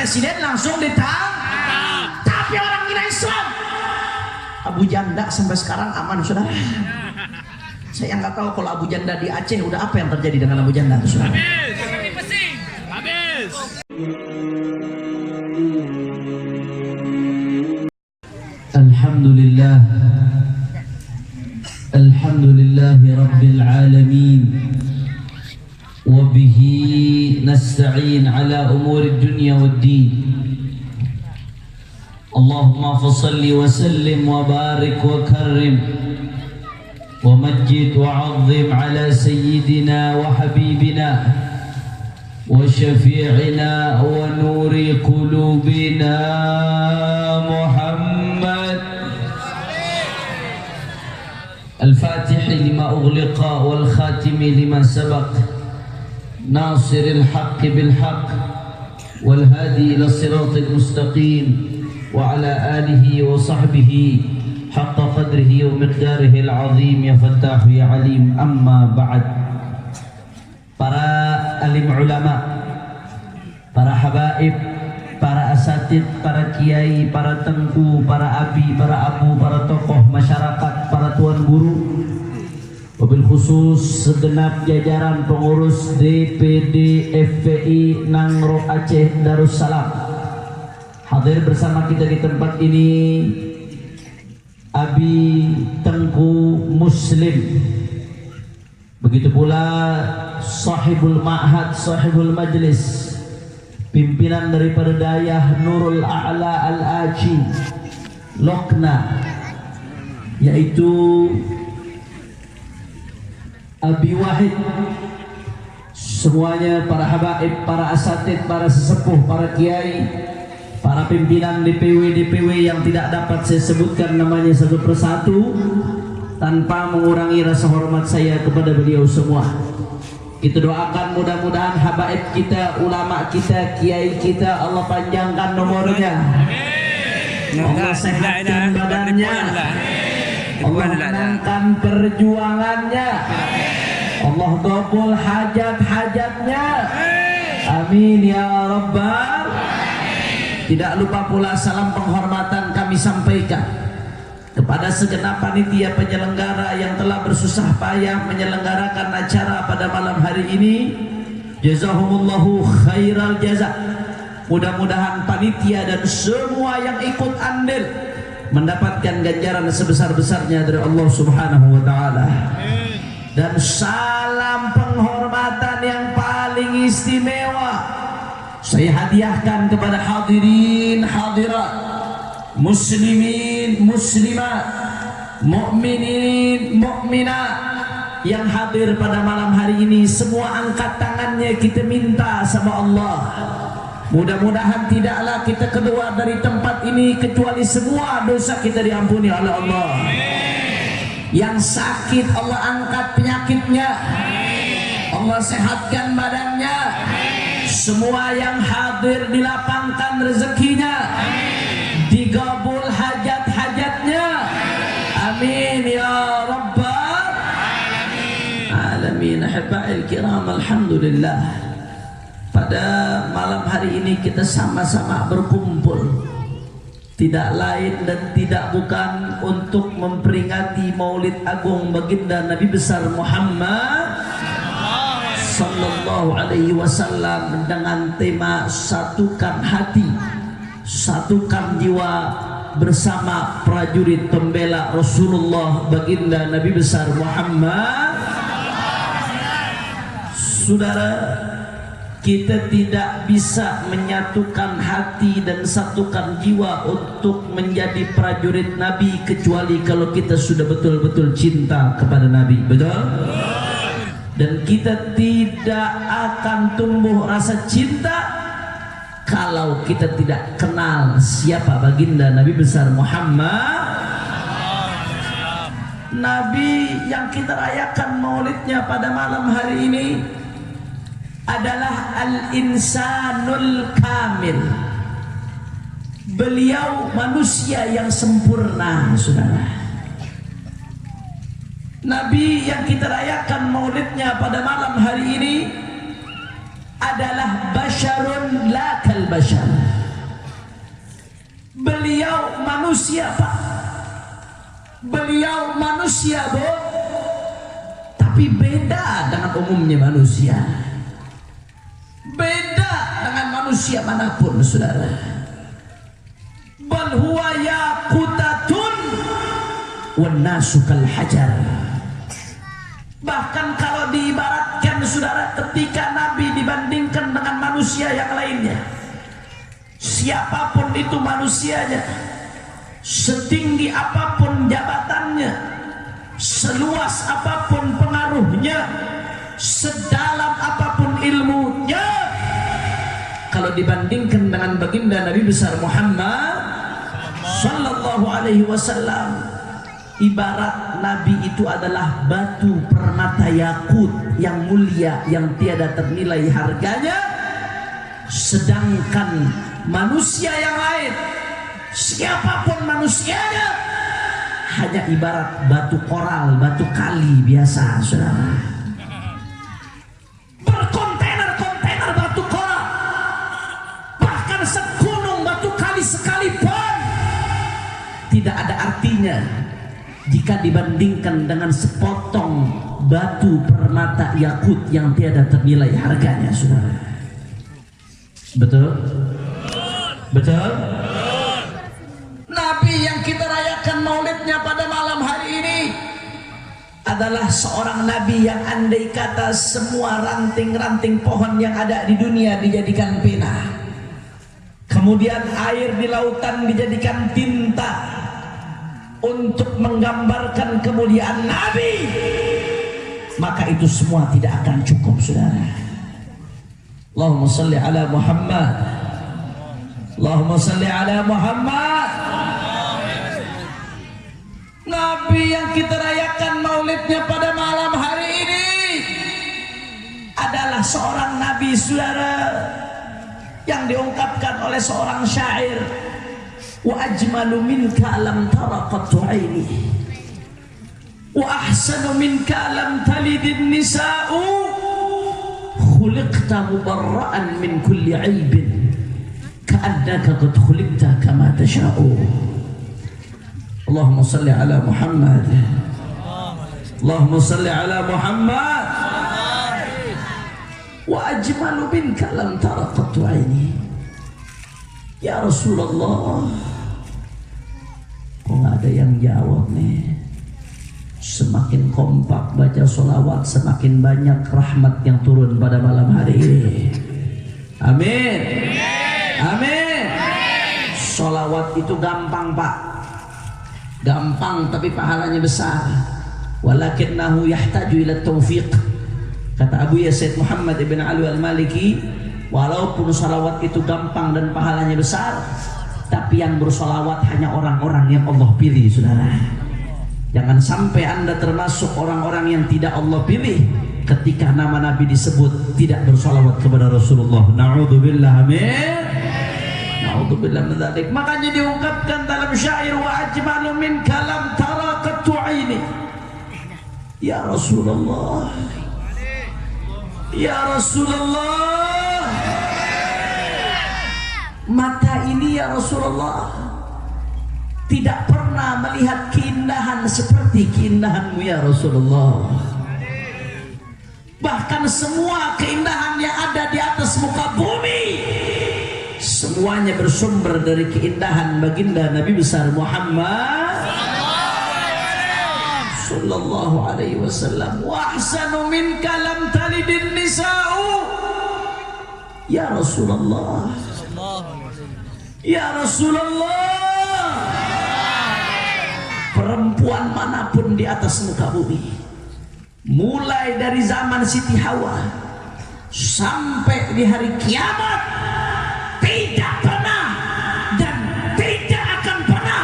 presiden langsung ditangkap. Tapi orang Mina Islam, Abu Janda sampai sekarang aman, saudara. Saya nggak tahu kalau Abu Janda di Aceh udah apa yang terjadi dengan Abu Janda, saudara. Habis. Alhamdulillah. Alhamdulillahi Rabbil Alamin. وبه نستعين على أمور الدنيا والدين. اللهم فصل وسلم وبارك وكرم ومجد وعظم على سيدنا وحبيبنا وشفيعنا ونور قلوبنا محمد الفاتح لما أغلق والخاتم لما سبق ناصر الحق بالحق والهادي إلى الصراط المستقيم وعلى آله وصحبه حق قدره ومقداره العظيم يا فتاح يا عليم. أما بعد. Para alim ulama, para habaib, para asatid, para kiai, para tengku, para abi, para abu, para tokoh masyarakat, para tuan guru, wabil khusus segenap jajaran pengurus DPD FPI Nangro Aceh Darussalam, hadir bersama kita di tempat ini Abi Tengku Muslim, begitu pula sahibul ma'had, sahibul majlis, pimpinan daripada Dayah Nurul A'la Al-Aji Lokna, yaitu Abi Wahid, semuanya para habaib, para asatid, para sesepuh, para kiai, para pimpinan DPW yang tidak dapat saya sebutkan namanya satu persatu tanpa mengurangi rasa hormat saya kepada beliau semua. Kita doakan mudah-mudahan habaib kita, ulama kita, kiai kita, Allah panjangkan nomornya, Allah sehatkan badannya, Allah menangkan perjuangannya, Allah kabul hajat-hajatnya, amin ya rabbal. Tidak lupa pula salam penghormatan kami sampaikan kepada segenap panitia penyelenggara yang telah bersusah payah menyelenggarakan acara pada malam hari ini. Jazahumullahu khairal jaza. Mudah-mudahan panitia dan semua yang ikut andil mendapatkan ganjaran sebesar-besarnya dari Allah Subhanahu wa taala. Dan salam penghormatan yang paling istimewa saya hadiahkan kepada hadirin hadirat, muslimin muslimat, mukminin mukminat yang hadir pada malam hari ini. Semua angkat tangannya, kita minta sama Allah, mudah-mudahan tidaklah kita keluar dari tempat ini kecuali semua dosa kita diampuni oleh Allah. Yang sakit Allah angkat penyakitnya, Allah sehatkan badannya. Semua yang hadir dilapangkan rezekinya, digabul hajat-hajatnya, amin ya rabbal alamin. Ahiba'il kiram, alhamdulillah, pada malam hari ini kita sama-sama berkumpul tidak lain dan tidak bukan untuk memperingati Maulid Agung baginda Nabi besar Muhammad sallallahu alaihi wasallam dengan tema satukan hati, satukan jiwa bersama prajurit pembela Rasulullah baginda Nabi besar Muhammad. Saudara, kita tidak bisa menyatukan hati dan satukan jiwa untuk menjadi prajurit Nabi kecuali kalau kita sudah betul-betul cinta kepada Nabi. Betul? Dan kita tidak akan tumbuh rasa cinta kalau kita tidak kenal siapa baginda Nabi besar Muhammad. Nabi yang kita rayakan maulidnya pada malam hari ini adalah al-insanul kamil. Beliau manusia yang sempurna, saudara. Nabi yang kita rayakan maulidnya pada malam hari ini adalah basyarun la kal basyar. Beliau manusia, Pak. Beliau manusia, Bu. Tapi beda dengan umumnya manusia. Beda dengan manusia manapun, saudara. Bal huwa yaqutatun wan nasu kal hajar. Bahkan kalau diibaratkan, saudara, ketika Nabi dibandingkan dengan manusia yang lainnya, siapapun itu manusianya, setinggi apapun jabatannya, seluas apapun pengaruhnya, sedalam apapun ilmunya, kalau dibandingkan dengan baginda Nabi besar Muhammad sallallahu alaihi wasallam, ibarat Nabi itu adalah batu permata yakut yang mulia yang tiada ternilai harganya. Sedangkan manusia yang lain, siapapun manusianya, hanya ibarat batu koral, batu kali biasa, saudara. Berkontainer-kontainer batu koral, bahkan segunung batu kali sekalipun tidak ada artinya jika dibandingkan dengan sepotong batu permata yakut yang tiada ternilai harganya, saudara. Betul? Betul? Nabi yang kita rayakan maulidnya pada malam hari ini adalah seorang nabi yang andai kata semua ranting-ranting pohon yang ada di dunia dijadikan pena, kemudian air di lautan dijadikan tinta untuk menggambarkan kemuliaan Nabi, maka itu semua tidak akan cukup, saudara. Allahumma salli ala Muhammad, Allahumma salli ala Muhammad. Nabi yang kita rayakan maulidnya pada malam hari ini adalah seorang nabi, saudara, yang diungkapkan oleh seorang syair, wa ajmalu minka lam tara qattu aini wa ahsanu minka lam talidin nisa'u khuliqta mubarra'an min kulli aibin ka'annaka qad khuliqta kama tasha'u. Allahumma salli ala Muhammad, Allahumma salli ala Muhammad. Wa ajmalu minka lam tara qattu aini. Ya Rasulullah, kok nggak ada yang jawab nih? Semakin kompak baca sholawat, semakin banyak rahmat yang turun pada malam hari ini. Amin. Amin. Sholawat itu gampang, Pak. Gampang tapi pahalanya besar. Walakinnahu yahtaju ila taufiq. Kata Abu Yazid Muhammad ibn Ali al-Maliki, walaupun sholawat itu gampang dan pahalanya besar, tapi yang bersolawat hanya orang-orang yang Allah pilih, saudara. Jangan sampai Anda termasuk orang-orang yang tidak Allah pilih ketika nama Nabi disebut tidak bersolawat kepada Rasulullah. Na'udzubillah, amin. Na'udzubillah min dzalik. Makanya diungkapkan dalam syair, wa ajmalu minka lam tara qattu aini. Ya Rasulullah, ya Rasulullah, mata ini ya Rasulullah tidak pernah melihat keindahan seperti keindahanmu ya Rasulullah. Bahkan semua keindahan yang ada di atas muka bumi semuanya bersumber dari keindahan baginda Nabi besar Muhammad sallallahu alaihi wasallam. Wa ahsanu minka lam talidin nisa'u. Ya Rasulullah, ya Rasulullah, perempuan manapun di atas muka bumi, mulai dari zaman Siti Hawa sampai di hari kiamat, tidak pernah dan tidak akan pernah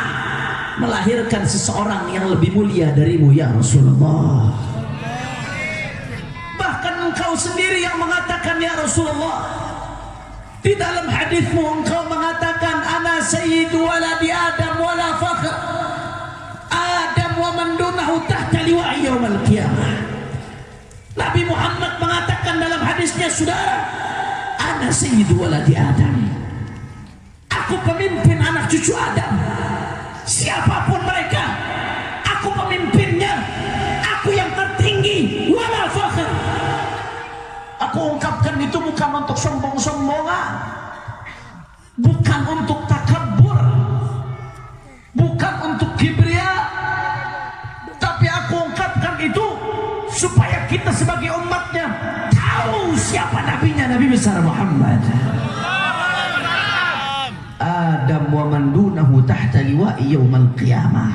melahirkan seseorang yang lebih mulia darimu ya Rasulullah. Bahkan engkau sendiri yang mengatakan ya Rasulullah, di dalam hadismu engkau mengatakan, ana sayyidu waladi Adam wala fakhr, Adam wa man dunahu tahta liwa'i yaumal qiyamah. Nabi Muhammad mengatakan dalam hadisnya, saudara, Ana sayyidu waladi Adam. Aku pemimpin anak cucu Adam. Siapapun mereka, aku pemimpinnya. Aku yang tertinggi, wala fakhr. Aku ungkapkan itu bukan untuk sombong-sombongan, bukan untuk takabur, bukan untuk kibria, tapi aku ungkapkan itu supaya kita sebagai umatnya tahu siapa nabinya, Nabi besar Muhammad. Adam wa man dunahu tahta liwa'i yaumal qiyamah.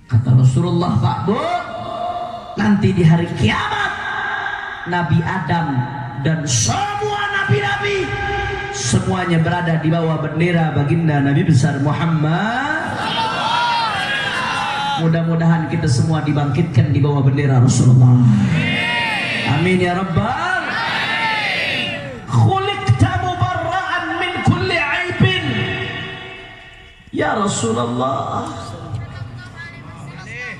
Kata Rasulullah, Pak Bu, nanti di hari kiamat Nabi Adam dan semua nabi-nabi semuanya berada di bawah bendera baginda Nabi besar Muhammad. Mudah-mudahan kita semua dibangkitkan di bawah bendera Rasulullah. Amin ya rabbal. Khuliqta mubarra'an min kulli aibin. Ya Rasulullah,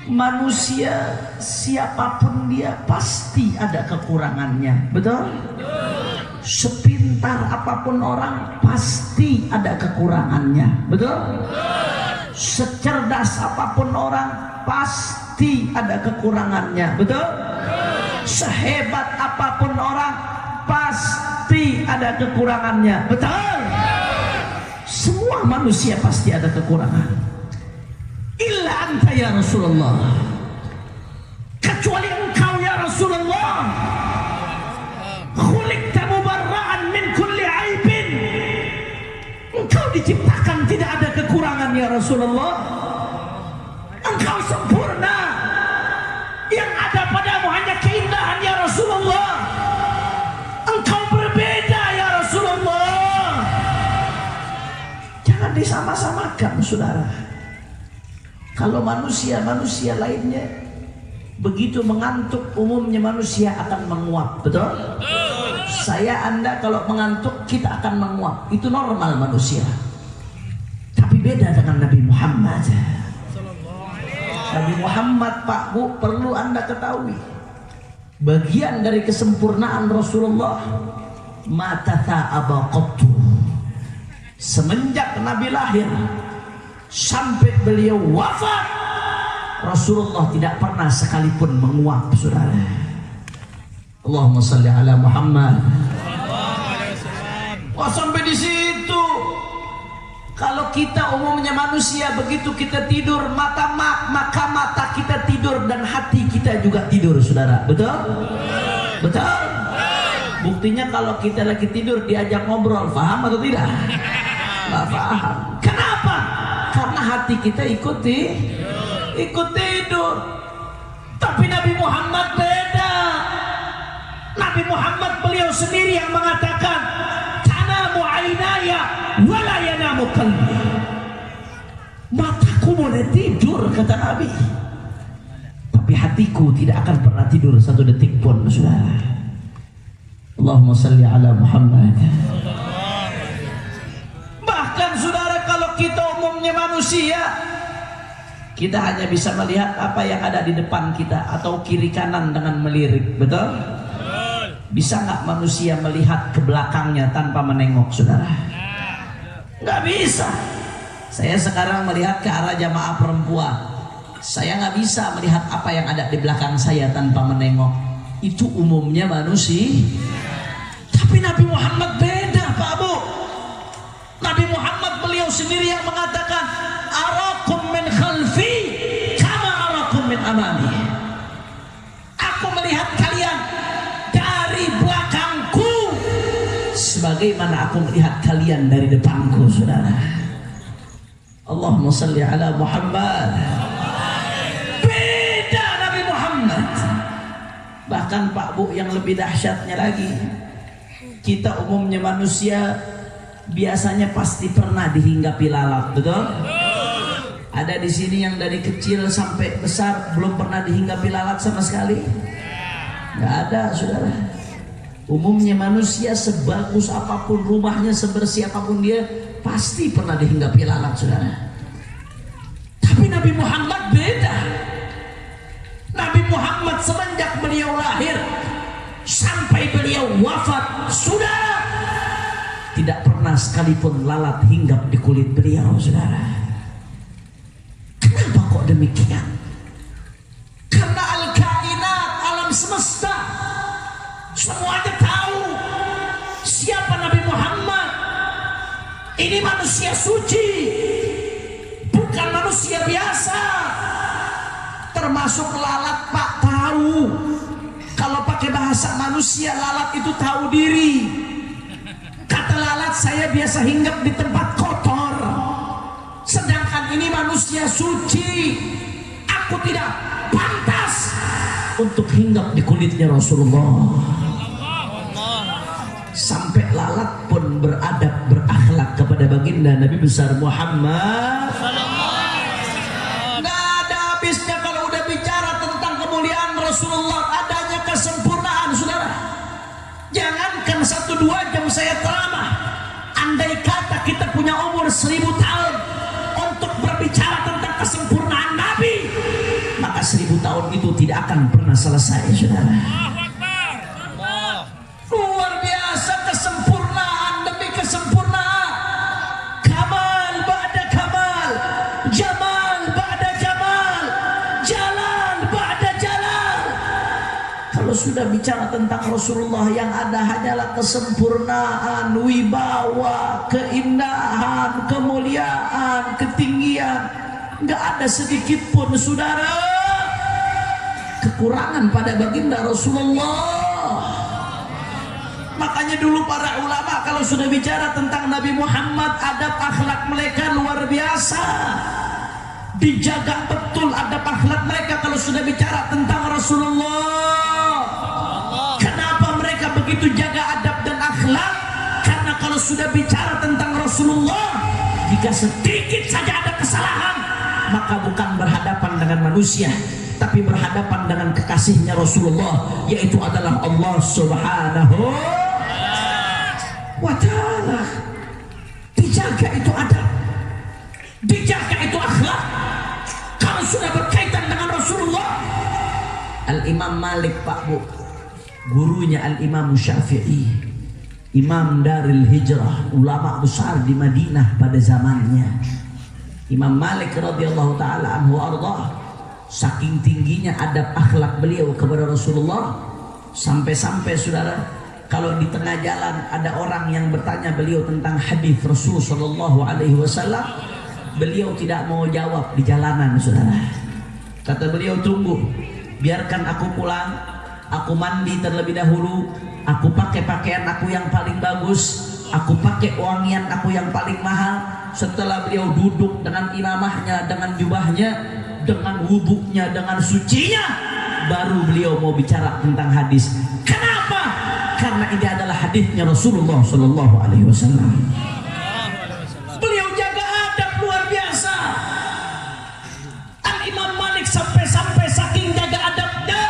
manusia siapapun dia pasti ada kekurangannya, betul? Sepintar apapun orang pasti ada kekurangannya, betul? Secerdas apapun orang pasti ada kekurangannya, betul? Sehebat apapun orang pasti ada kekurangannya, betul? Semua manusia pasti ada kekurangan. Illa anta ya Rasulullah, kecuali engkau ya Rasulullah. Khuliqta mubarra'an min kulli aibin. Engkau diciptakan tidak ada kekurangan ya Rasulullah. Engkau sempurna, yang ada padamu hanya keindahan ya Rasulullah. Engkau berbeda ya Rasulullah. Jangan disama-samakan saudara. Kalau manusia lainnya begitu mengantuk, umumnya manusia akan menguap, betul? Saya Anda kalau mengantuk kita akan menguap, itu normal manusia. Tapi beda dengan Nabi Muhammad. Nabi Muhammad, Pak Bu, perlu Anda ketahui, bagian dari kesempurnaan Rasulullah mata ta'aba qattu. Semenjak Nabi lahir sampai beliau wafat, Rasulullah tidak pernah sekalipun menguap, saudara. Allahumma salli ala Muhammad. Wah, sampai di situ. Kalau kita umumnya manusia begitu kita tidur, maka mata kita tidur dan hati kita juga tidur, saudara. Betul? Betul? Buktinya kalau kita lagi tidur diajak ngobrol, paham atau tidak? Nggak paham. Kenapa? Karena hati kita ikut tidur. Tapi Nabi Muhammad beda. Nabi Muhammad beliau sendiri yang mengatakan, tanamu ainaya wala yanamu qalbi. Mataku boleh tidur, kata Nabi, tapi hatiku tidak akan pernah tidur satu detik pun, saudara. Allahumma salli ala Muhammad. Bahkan saudara, kalau kita umumnya manusia, kita hanya bisa melihat apa yang ada di depan kita atau kiri kanan dengan melirik, betul? Bisa nggak manusia melihat ke belakangnya tanpa menengok, saudara? Nggak bisa. Saya sekarang melihat ke arah jamaah perempuan, saya nggak bisa melihat apa yang ada di belakang saya tanpa menengok. Itu umumnya manusia. Tapi Nabi Muhammad beda, Pak Bu. Nabi Muhammad beliau sendiri yang mengatakan, arakum min khalfi kama arakum min amami. Aku melihat kalian dari belakangku sebagaimana aku melihat kalian dari depanku, saudara. Allahumma salli ala Muhammad. Beda Nabi Muhammad. Bahkan Pak Bu, yang lebih dahsyatnya lagi, kita umumnya manusia biasanya pasti pernah dihinggapi lalat, betul? Ada di sini yang dari kecil sampai besar belum pernah dihinggapi lalat sama sekali? Nggak ada, saudara. Umumnya manusia sebagus apapun rumahnya, sebersih apapun dia, pasti pernah dihinggapi lalat, saudara. Tapi Nabi Muhammad beda. Nabi Muhammad semenjak beliau lahir sampai beliau wafat, sudah tidak pernah sekalipun lalat hinggap di kulit beliau, saudara. Kenapa kok demikian? Karena al-kainat, alam semesta, semuanya tahu siapa Nabi Muhammad. Ini manusia suci, bukan manusia biasa. Termasuk lalat, Pak, tahu. Kalau pakai bahasa manusia, lalat itu tahu diri. Kata lalat, saya biasa hinggap di tempat kotor, sedangkan ini manusia suci. Aku tidak pantas untuk hinggap di kulitnya Rasulullah. Sampai lalat pun beradab, berakhlak kepada baginda Nabi besar Muhammad. Nggak ada habisnya kalau udah bicara tentang kemuliaan Rasulullah, adanya kesempurnaan, saudara. Jangankan 1-2 jam saya ceramah, andai kata kita punya umur 1000 tahun untuk berbicara tentang kesempurnaan Nabi, maka 1000 tahun itu tidak akan pernah selesai, saudara. Luar biasa kesempurnaan demi kesempurnaan, kamal ba'da kamal, jamal ba'da jamal, jalal ba'da jalal. Kalau sudah bicara tentang Rasulullah, yang ada hanyalah kesempurnaan, wibawa, keindahan, kemuliaan, ketinggian. Nggak ada sedikit pun, saudara, kekurangan pada baginda Rasulullah. Makanya dulu para ulama kalau sudah bicara tentang Nabi Muhammad, adab akhlak mereka luar biasa. Dijaga betul adab akhlak mereka kalau sudah bicara tentang Rasulullah. Kenapa mereka begitu jaga adab dan akhlak? Karena kalau sudah bicara tentang Rasulullah, jika sedikit saja ada kesalahan, maka bukan berhadapan dengan manusia, tapi berhadapan dengan kekasihnya Rasulullah, yaitu adalah Allah Subhanahu wa ta'ala. Dijaga itu adab, dijaga itu akhlak. Kalau sudah berkaitan dengan Rasulullah, Al-Imam Malik, Pak Bu, gurunya Al-Imam Syafi'i, Imam Darul Hijrah, ulama besar di Madinah pada zamannya. Imam Malik radhiyallahu taala anhu ardah, saking tingginya adab akhlak beliau kepada Rasulullah, sampai-sampai saudara, kalau di tengah jalan ada orang yang bertanya beliau tentang hadis Rasul sallallahu alaihi wasallam, beliau tidak mau jawab di jalanan, saudara. Kata beliau, tunggu, biarkan aku pulang, aku mandi terlebih dahulu, aku pakai pakaian aku yang paling bagus, aku pakai wangian aku yang paling mahal. Setelah beliau duduk dengan imamahnya, dengan jubahnya, dengan wudhunya, dengan sucinya, baru beliau mau bicara tentang hadis. Kenapa? Karena ini adalah hadisnya Rasulullah Sallallahu Alaihi Wasallam. Beliau jaga adab luar biasa. Al-Imam Malik sampai-sampai saking jaga adabnya,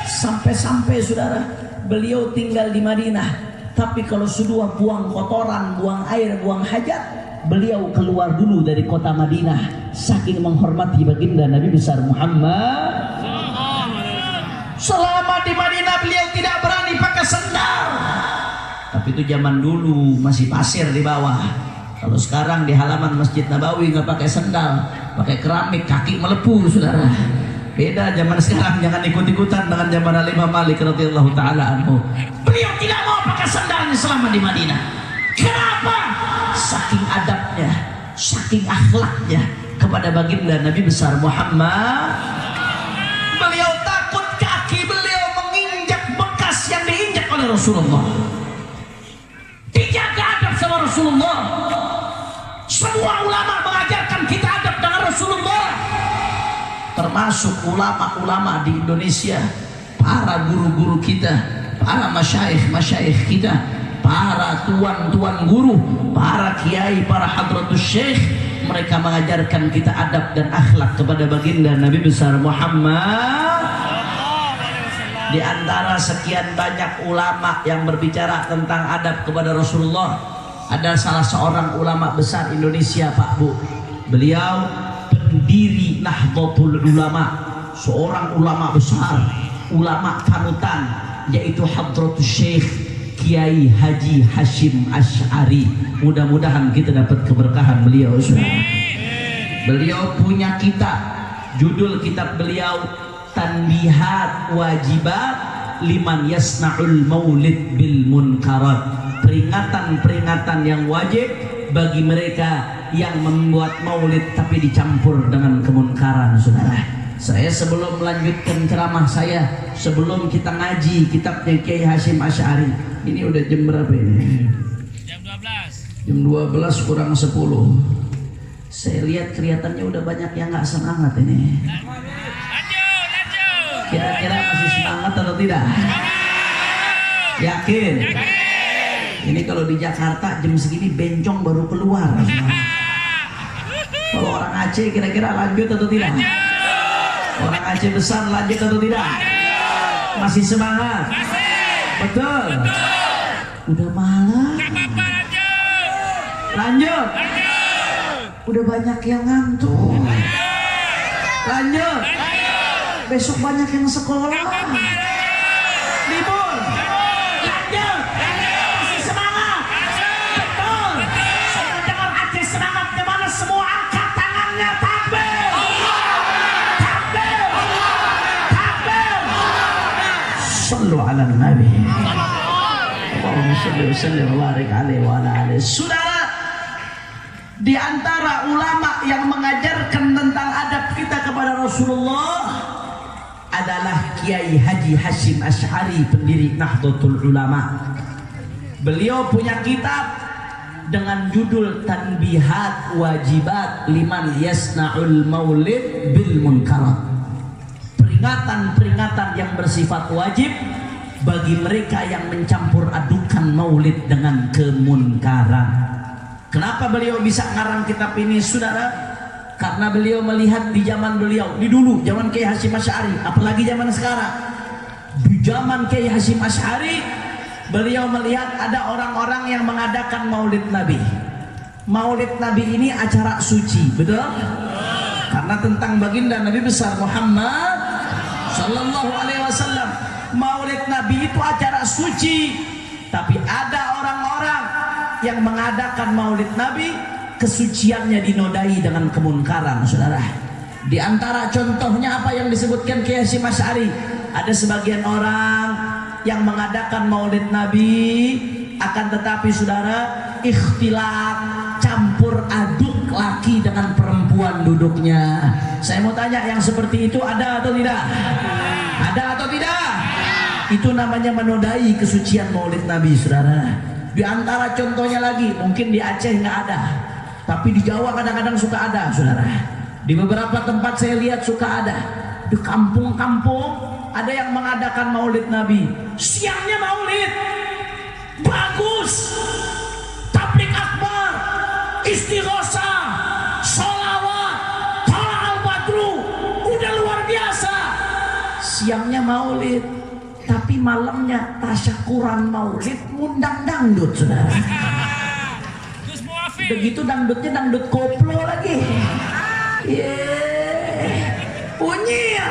sampai-sampai saudara, beliau tinggal di Madinah, tapi kalau sudah buang kotoran, buang air, buang hajat, beliau keluar dulu dari kota Madinah, saking menghormati baginda Nabi besar Muhammad. Selama di Madinah beliau tidak berani pakai sendal. Tapi itu zaman dulu masih pasir di bawah. Kalau sekarang di halaman Masjid Nabawi nggak pakai sendal, pakai keramik, kaki melepuh, saudara. Beda zaman sekarang, jangan ikut-ikutan dengan zaman Al-Imam Malik radhiyallahu taala anhu. Beliau tidak mau pakai sendalnya selama di Madinah. Kenapa? Saking adabnya, saking akhlaknya kepada baginda Nabi besar Muhammad. Beliau takut kaki beliau menginjak bekas yang diinjak oleh Rasulullah. Dijaga adab sama Rasulullah. Semua ulama mengajarkan kita adab dengan Rasulullah, termasuk ulama-ulama di Indonesia, para guru-guru kita, para masyayikh kita, para tuan-tuan guru, para kiai, para hadratus syekh. Mereka mengajarkan kita adab dan akhlak kepada baginda Nabi besar Muhammad. Di antara sekian banyak ulama yang berbicara tentang adab kepada Rasulullah, ada salah seorang ulama besar Indonesia, Pak Bu. Beliau pendiri Nahdlatul Ulama, seorang ulama besar, ulama panutan, yaitu Hadratus Syekh Kiai Haji Hashim Asy'ari. Mudah-mudahan kita dapat keberkahan beliau. Beliau punya kitab, judul kitab beliau Tanbihat Wajibat Liman Yasna'ul Maulid Bil Munkarat. Peringatan-peringatan yang wajib bagi mereka yang membuat maulid tapi dicampur dengan kemunkaran. Saudara, saya sebelum melanjutkan ceramah saya, sebelum kita ngaji kitabnya Kiai Hashim Asy'ari, ini udah jam berapa ini? Jam 12. Jam 12 kurang 10. Saya lihat kelihatannya udah banyak yang nggak semangat ini. Lanjut. Kira-kira masih semangat atau tidak? Yakin? Ini kalau di Jakarta jam segini bencong baru keluar. Kalau orang Aceh kira-kira lanjut atau tidak? Orang Aceh besar lanjut atau tidak? Masih semangat? Betul? Udah malam. Lanjut. Udah banyak yang ngantuk. Lanjut. Besok banyak yang sekolah. Libur. Lanjut. Masih semangat. Betul. Saya dengar Aceh semangat. Dimana semua angkat tangannya. Takbir. Takbir. Takbir. Sallu ala Nabi. Allahumma salli wa sallim wa barik alaihi wa ala alihi. Saudara, di antara ulama yang mengajarkan tentang adab kita kepada Rasulullah adalah Kiai Haji Hashim Asy'ari, pendiri Nahdlatul Ulama. Beliau punya kitab dengan judul Tanbihat Wajibat Liman Yasna'ul Maulid Bil Munkarat. Peringatan-peringatan yang bersifat wajib bagi mereka yang mencampur adukan maulid dengan kemunkaran. Kenapa beliau bisa ngarang kitab ini, saudara? Karena beliau melihat di zaman beliau, di dulu zaman Kiai Hashim Asy'ari, apalagi zaman sekarang. Di zaman Kiai Hashim Asy'ari, beliau melihat ada orang-orang yang mengadakan Maulid Nabi. Maulid Nabi ini acara suci, betul? Karena tentang baginda Nabi besar Muhammad sallallahu alaihi wasallam. Maulid Nabi itu acara suci, tapi ada orang-orang yang mengadakan Maulid Nabi, kesuciannya dinodai dengan kemunkaran, saudara. Di antara contohnya apa yang disebutkan Kiai Hashim Asy'ari, ada sebagian orang yang mengadakan Maulid Nabi, akan tetapi saudara, ikhtilat, campur aduk laki dengan perempuan duduknya. Saya mau tanya, yang seperti itu ada atau tidak? Ada atau tidak? Itu namanya menodai kesucian Maulid Nabi, saudara. Di antara contohnya lagi, mungkin di Aceh nggak ada, tapi di Jawa kadang-kadang suka ada, saudara. Di beberapa tempat saya lihat suka ada. Di kampung-kampung ada yang mengadakan Maulid Nabi. Siangnya Maulid, bagus. Tablik akbar, istighosah, sholawat, tolak al-badru, udah luar biasa. Siangnya Maulid, tapi malamnya tasyakuran Maulid, ngundang dangdut, saudara. Begitu dangdutnya dangdut koplo lagi. Punya.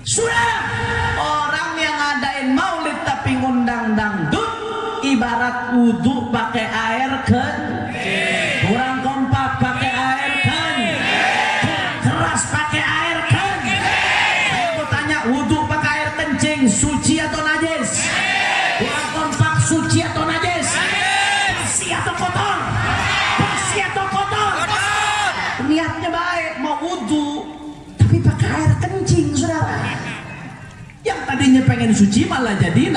Sudah, orang yang ngadain Maulid tapi ngundang dangdut, ibarat wudhu pakai air kencing. Kurang kompak pakai air kencing. Keras pakai air kencing. Saya mau tanya, wudhu pakai air kencing suci atau najis? Kurang kompak, suci atau najis? Bersih atau kotor? Bersih atau kotor? Niatnya baik, mau wudhu tapi pakai air kencing, saudara. Yang tadinya pengen suci malah jadi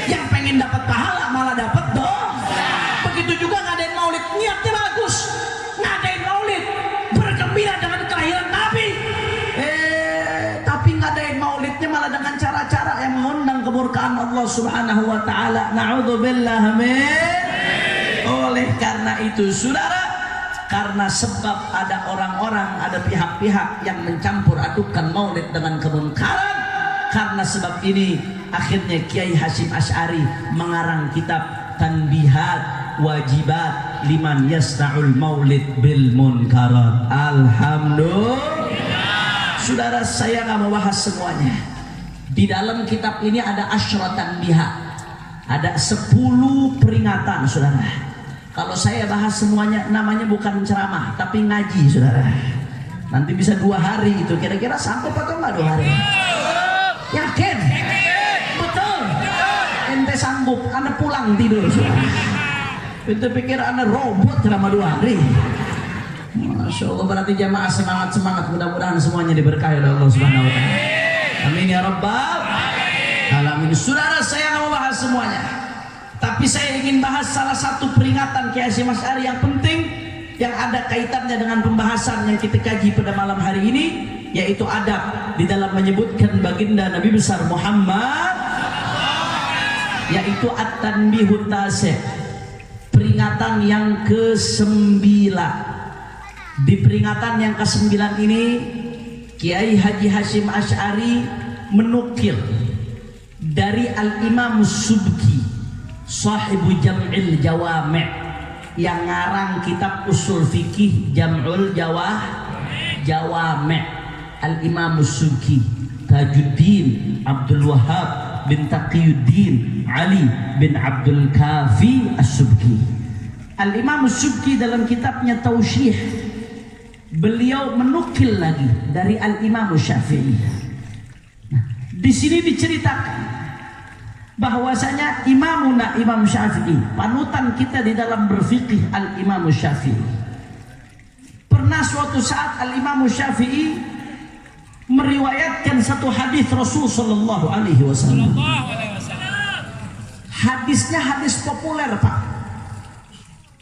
yang pengen dapat pahala malah dapat dosa. Begitu juga ngadain Maulid, niatnya bagus, ngadain Maulid bergembira dengan kelahiran Nabi, tapi ngadain Maulidnya malah dengan cara-cara yang mengundang kemurkaan Allah Subhanahu wa taala. Na'udzubillah min. Oleh karena itu, saudara, karena sebab ada orang-orang, ada pihak-pihak yang mencampur adukan Maulid dengan kemunkaran, karena sebab ini akhirnya Kiai Hashim Asy'ari mengarang kitab Tanbihat Wajibat Liman Yasna'ul Maulid Bil Munkarat. Alhamdulillah. Saudara, saya nggak mau bahas semuanya. Di dalam kitab ini ada asyratan biha, ada 10 peringatan, saudara. Kalau saya bahas semuanya, namanya bukan ceramah, tapi ngaji, saudara. Nanti bisa 2 hari itu, kira-kira sanggup atau enggak 2 hari? Yakin? Betul. Ente sanggup, anda pulang tidur, saudara. Itu pikir anda robot selama 2 hari. Masya Allah, berarti jamaah semangat, mudah-mudahan semuanya diberkahi oleh Allah Subhanahu wa Ta'ala. Amin ya rabbal alamin. Saudara, saya nggak mau bahas semuanya, tapi saya ingin bahas salah satu peringatan Kiai Hasyim Asy'ari yang penting, yang ada kaitannya dengan pembahasan yang kita kaji pada malam hari ini, yaitu adab di dalam menyebutkan baginda Nabi besar Muhammad, yaitu at-tanbihut tasi', peringatan yang ke-9. Di peringatan yang ke-9 ini Kiai Haji Hasyim Asy'ari menukil dari Al-Imam Subki, sahibu Jam'il Jawami', yang ngarang kitab usul fikih Jam'ul Jawami', Al-Imam Subki Tajuddin Abdul Wahhab bin Taqiyuddin Ali bin Abdul Kafi As-Subki. Al-Imam Subki dalam kitabnya Tausyih, beliau menukil lagi dari Al-Imam Syafi'i. Nah, di sini diceritakan bahwasanya Imam Syafi'i, panutan kita di dalam berfikih, Al-Imam Syafi'i, pernah suatu saat Al-Imam Syafi'i meriwayatkan satu hadis Rasul sallallahu alaihi wasallam. Hadisnya hadis populer, Pak.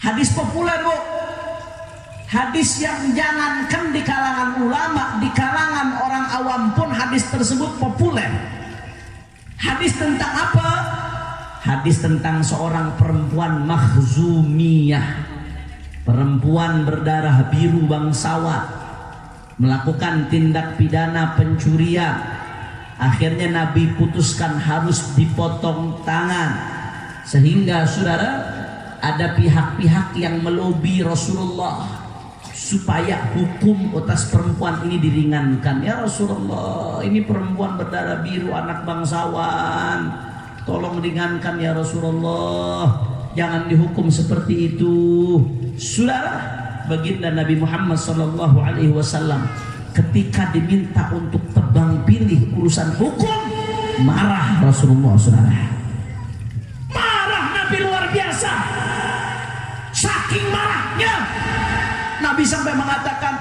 Hadis populer, Bu. Hadis yang jangankan di kalangan ulama, di kalangan orang awam pun hadis tersebut populer. Hadis tentang apa? Hadis tentang seorang perempuan Makhzumiyah, perempuan berdarah biru bangsawan, melakukan tindak pidana pencurian. Akhirnya Nabi putuskan harus dipotong tangan, sehingga saudara, ada pihak-pihak yang melobi Rasulullah supaya hukum atas perempuan ini diringankan. Ya Rasulullah, ini perempuan berdarah biru, anak bangsawan, tolong ringankan ya Rasulullah, jangan dihukum seperti itu. Saudara, baginda Nabi Muhammad sallallahu alaihi wasallam ketika diminta untuk tebang pilih urusan hukum, marah Rasulullah, saudara. Marah Nabi luar biasa. Saking marahnya Nabi sampai mengatakan,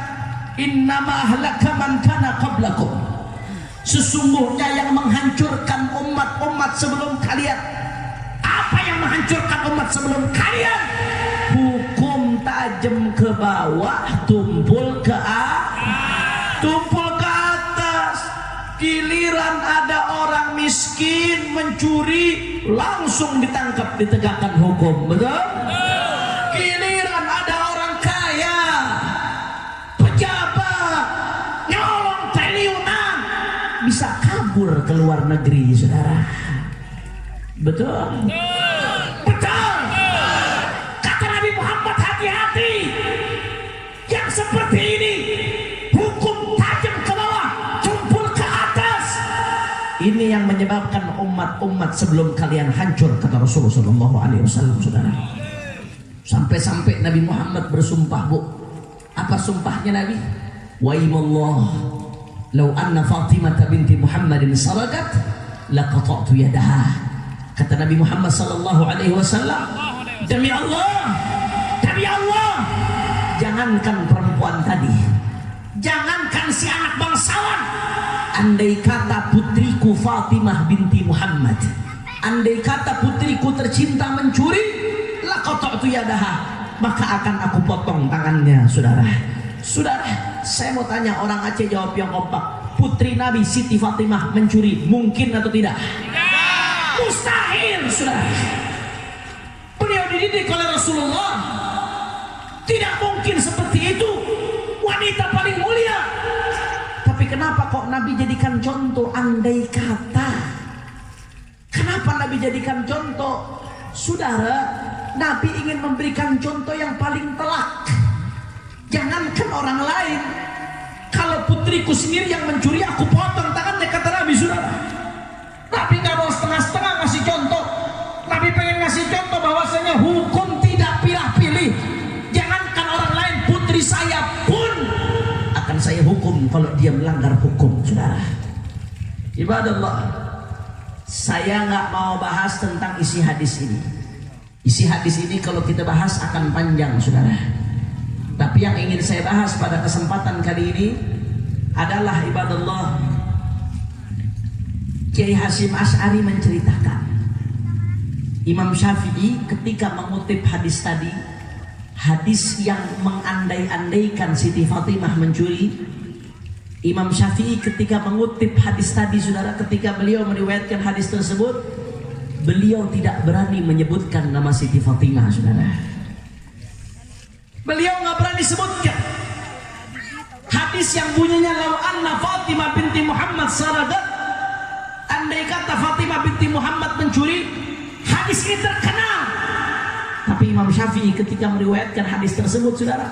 innama ahlaka man kana qablakum, sesungguhnya yang menghancurkan umat-umat sebelum kalian. Apa yang menghancurkan umat sebelum kalian? Hukum tajam ke bawah, tumpul ke atas. Giliran ada orang miskin mencuri, langsung ditangkap, ditegakkan hukum. Betul? Giliran ada orang kaya, pejabat, nyolong triliunan, bisa kabur ke luar negeri, saudara. Betul? Betul. Kata Nabi Muhammad, hati-hati. Yang seperti ini, hukum tajam ke bawah, tumpul ke atas. Ini yang menyebabkan umat-umat sebelum kalian hancur, kata Rasulullah SAW, saudara. Sampai-sampai Nabi Muhammad bersumpah, Bu. Apa sumpahnya Nabi? Waimallah, law anna Fatimah binti Muhammadin sarakat, laqata'tu yadaha. Kata Nabi Muhammad sallallahu alaihi wasallam, demi Allah, jangankan perempuan tadi, jangankan si anak bangsawan, andai kata putriku Fatimah binti Muhammad, andai kata putriku tercinta mencuri, laqata'tu yadaha, maka akan aku potong tangannya, saudara. Saudara, saya mau tanya, orang Aceh jawab yang kompak. Putri Nabi Siti Fatimah mencuri, mungkin atau tidak? Mustahil, saudara. Beliau dididik oleh Rasulullah, tidak mungkin seperti itu. Wanita paling mulia. Tapi kenapa kok Nabi jadikan contoh andai kata? Kenapa Nabi jadikan contoh? Saudara, Nabi ingin memberikan contoh yang paling telak. Jangankan orang lain, kalau putriku sendiri yang mencuri, aku potong tangannya, kata Nabi, saudara. Nabi nggak mau setengah-setengah ngasih contoh. Nabi pengen ngasih contoh bahwasanya hukum tidak pilih-pilih. Jangankan orang lain, putri saya pun akan saya hukum kalau dia melanggar hukum, saudara. Ibadallah, saya nggak mau bahas tentang isi hadis ini. Isi hadis ini kalau kita bahas akan panjang, saudara. Tapi yang ingin saya bahas pada kesempatan kali ini adalah ibadallah, Kiai Hasyim Asy'ari menceritakan Imam Syafi'i ketika mengutip hadis tadi, hadis yang mengandai-andaikan Siti Fatimah mencuri. Imam Syafi'i ketika mengutip hadis tadi, saudara, ketika beliau meriwayatkan hadis tersebut, beliau tidak berani menyebutkan nama Siti Fatimah, saudara. Beliau nggak berani sebutkan hadis yang bunyinya lau anna Fatimah binti Muhammad saragat, andai kata Fatimah binti Muhammad mencuri. Hadis ini terkenal, tapi Imam Syafi'i ketika meriwayatkan hadis tersebut, saudara,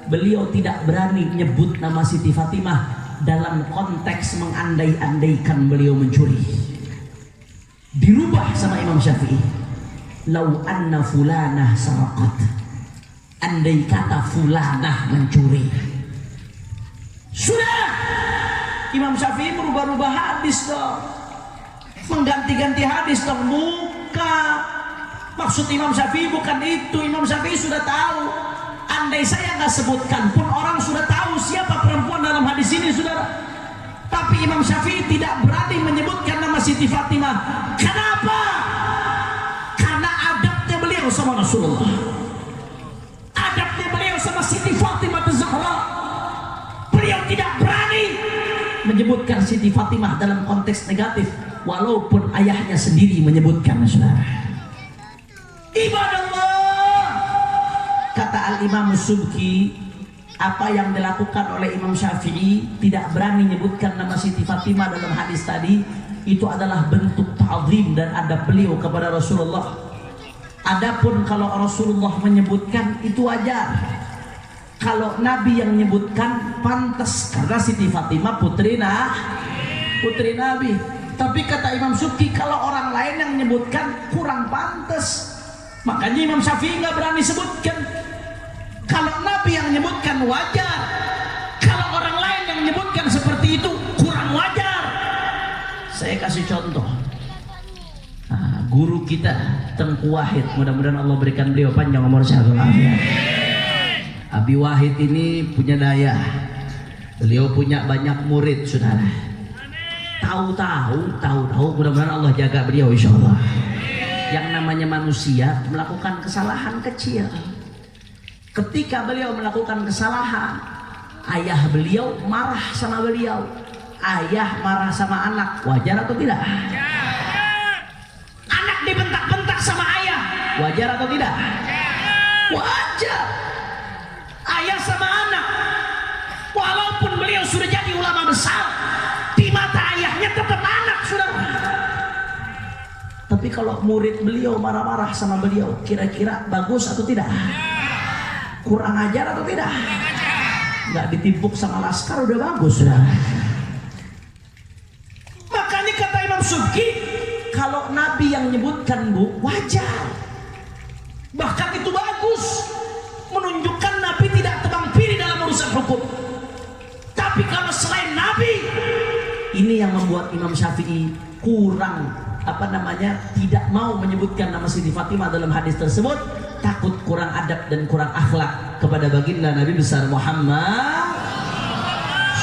beliau tidak berani menyebut nama Siti Fatimah dalam konteks mengandai-andaikan beliau mencuri. Dirubah sama Imam Syafi'i, lau anna fulanah sarakat, andai kata fulanah mencuri. Sudah, Imam Syafi'i merubah-rubah hadis dong, mengganti-ganti hadis dong. Bukan, maksud Imam Syafi'i bukan itu. Imam Syafi'i sudah tahu. Andai saya nggak sebutkan pun orang sudah tahu siapa perempuan dalam hadis ini, saudara. Tapi Imam Syafi'i tidak berani menyebutkan nama Siti Fatimah. Kenapa? Karena adabnya beliau sama Rasulullah, adabnya beliau sama Siti Fatimah Az-Zahra. Beliau tidak berani menyebutkan Siti Fatimah dalam konteks negatif, walaupun ayahnya sendiri menyebutkan, saudara. Ibadallah, kata Al-Imam Subki, apa yang dilakukan oleh Imam Syafi'i tidak berani menyebutkan nama Siti Fatimah dalam hadis tadi, itu adalah bentuk ta'zim dan adab beliau kepada Rasulullah. Adapun kalau Rasulullah menyebutkan, itu wajar. Kalau Nabi yang menyebutkan, pantas, karena Siti Fatimah putri Nabi. Tapi kata Imam Subki, kalau orang lain yang menyebutkan, kurang pantas. Makanya Imam Syafi'i nggak berani sebutkan. Kalau Nabi yang menyebutkan, wajar. Kalau orang lain yang menyebutkan seperti itu, kurang wajar. Saya kasih contoh. Guru kita Tengku Wahid, mudah-mudahan Allah berikan beliau panjang umur sehat walafiat. Abi Wahid ini punya daya. Beliau punya banyak murid, saudara. Tahu, mudah-mudahan Allah jaga beliau, insya Allah. Yang namanya manusia melakukan kesalahan kecil. Ketika beliau melakukan kesalahan, ayah beliau marah sama beliau. Ayah marah sama anak, wajar atau tidak? Anak dibentak-bentak sama ayah, wajar atau tidak? Wajar. Ayah sama anak, walaupun beliau sudah jadi ulama besar, di mata ayahnya tetap anak, saudara. Tapi kalau murid beliau marah-marah sama beliau, kira-kira bagus atau tidak? Kurang ajar atau tidak? Nggak ditimpuk sama laskar udah bagus, saudara. Makanya kata Imam Subki, kalau Nabi yang menyebutkan, Bu, wajar. Bahkan itu bagus, menunjukkan Nabi tidak tebang pilih dalam urusan hukum. Tapi kalau selain Nabi, ini yang membuat Imam Syafi'i kurang tidak mau menyebutkan nama Siti Fatimah dalam hadis tersebut, takut kurang adab dan kurang akhlak kepada baginda Nabi besar Muhammad.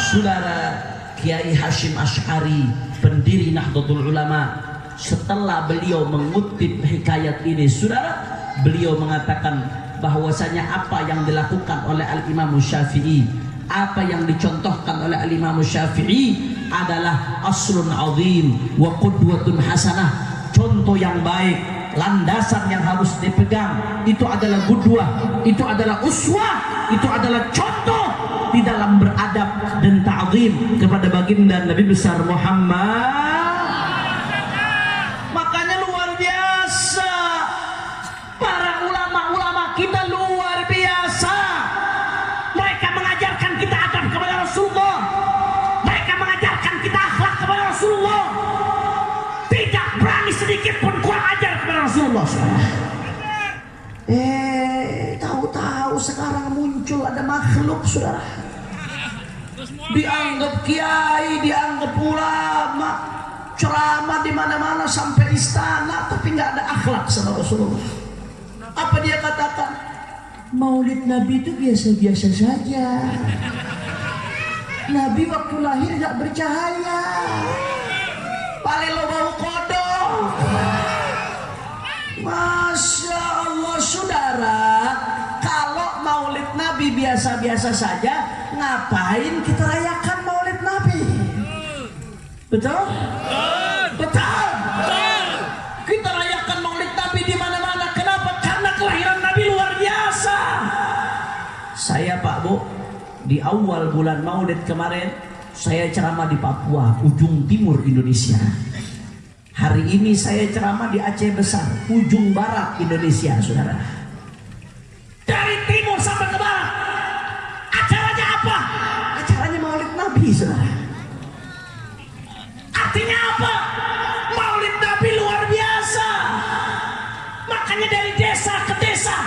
Saudara, Kiai Hasyim Asy'ari, pendiri Nahdlatul Ulama, setelah beliau mengutip hikayat ini, saudara, beliau mengatakan bahwasanya apa yang dilakukan oleh Al-Imam Syafi'i, apa yang dicontohkan oleh Al-Imam Syafi'i adalah aslun azim wa qudwatun hasanah, contoh yang baik, landasan yang harus dipegang. Itu adalah qudwah, itu adalah uswah, itu adalah contoh di dalam beradab dan ta'zim kepada baginda Nabi besar Muhammad. Makanya luar biasa, para ulama-ulama kita luar biasa. Mereka mengajarkan kita adab kepada Rasulullah, mereka mengajarkan kita akhlak kepada Rasulullah. Rasulullah. Tahu-tahu sekarang muncul ada makhluk, saudara. Dianggap kiai, dianggap ulama, ceramah di mana-mana sampai istana, tapi nggak ada akhlak sama Rasulullah. Apa dia katakan? Maulid Nabi itu biasa-biasa saja. Nabi waktu lahir nggak bercahaya. Paling lo bau kodok. Masya Allah, saudara. Kalau Maulid Nabi biasa-biasa saja, ngapain kita rayakan Maulid Nabi? Betul? Betul. Kita rayakan Maulid Nabi di mana-mana. Kenapa? Karena kelahiran Nabi luar biasa. Saya Pak Bu, di awal bulan Maulid kemarin, saya ceramah di Papua, ujung timur Indonesia. Hari ini saya ceramah di Aceh Besar, ujung barat Indonesia, saudara. Dari timur sampai ke barat. Acaranya apa? Acaranya Maulid Nabi, saudara. Artinya apa? Maulid Nabi luar biasa. Makanya dari desa ke desa,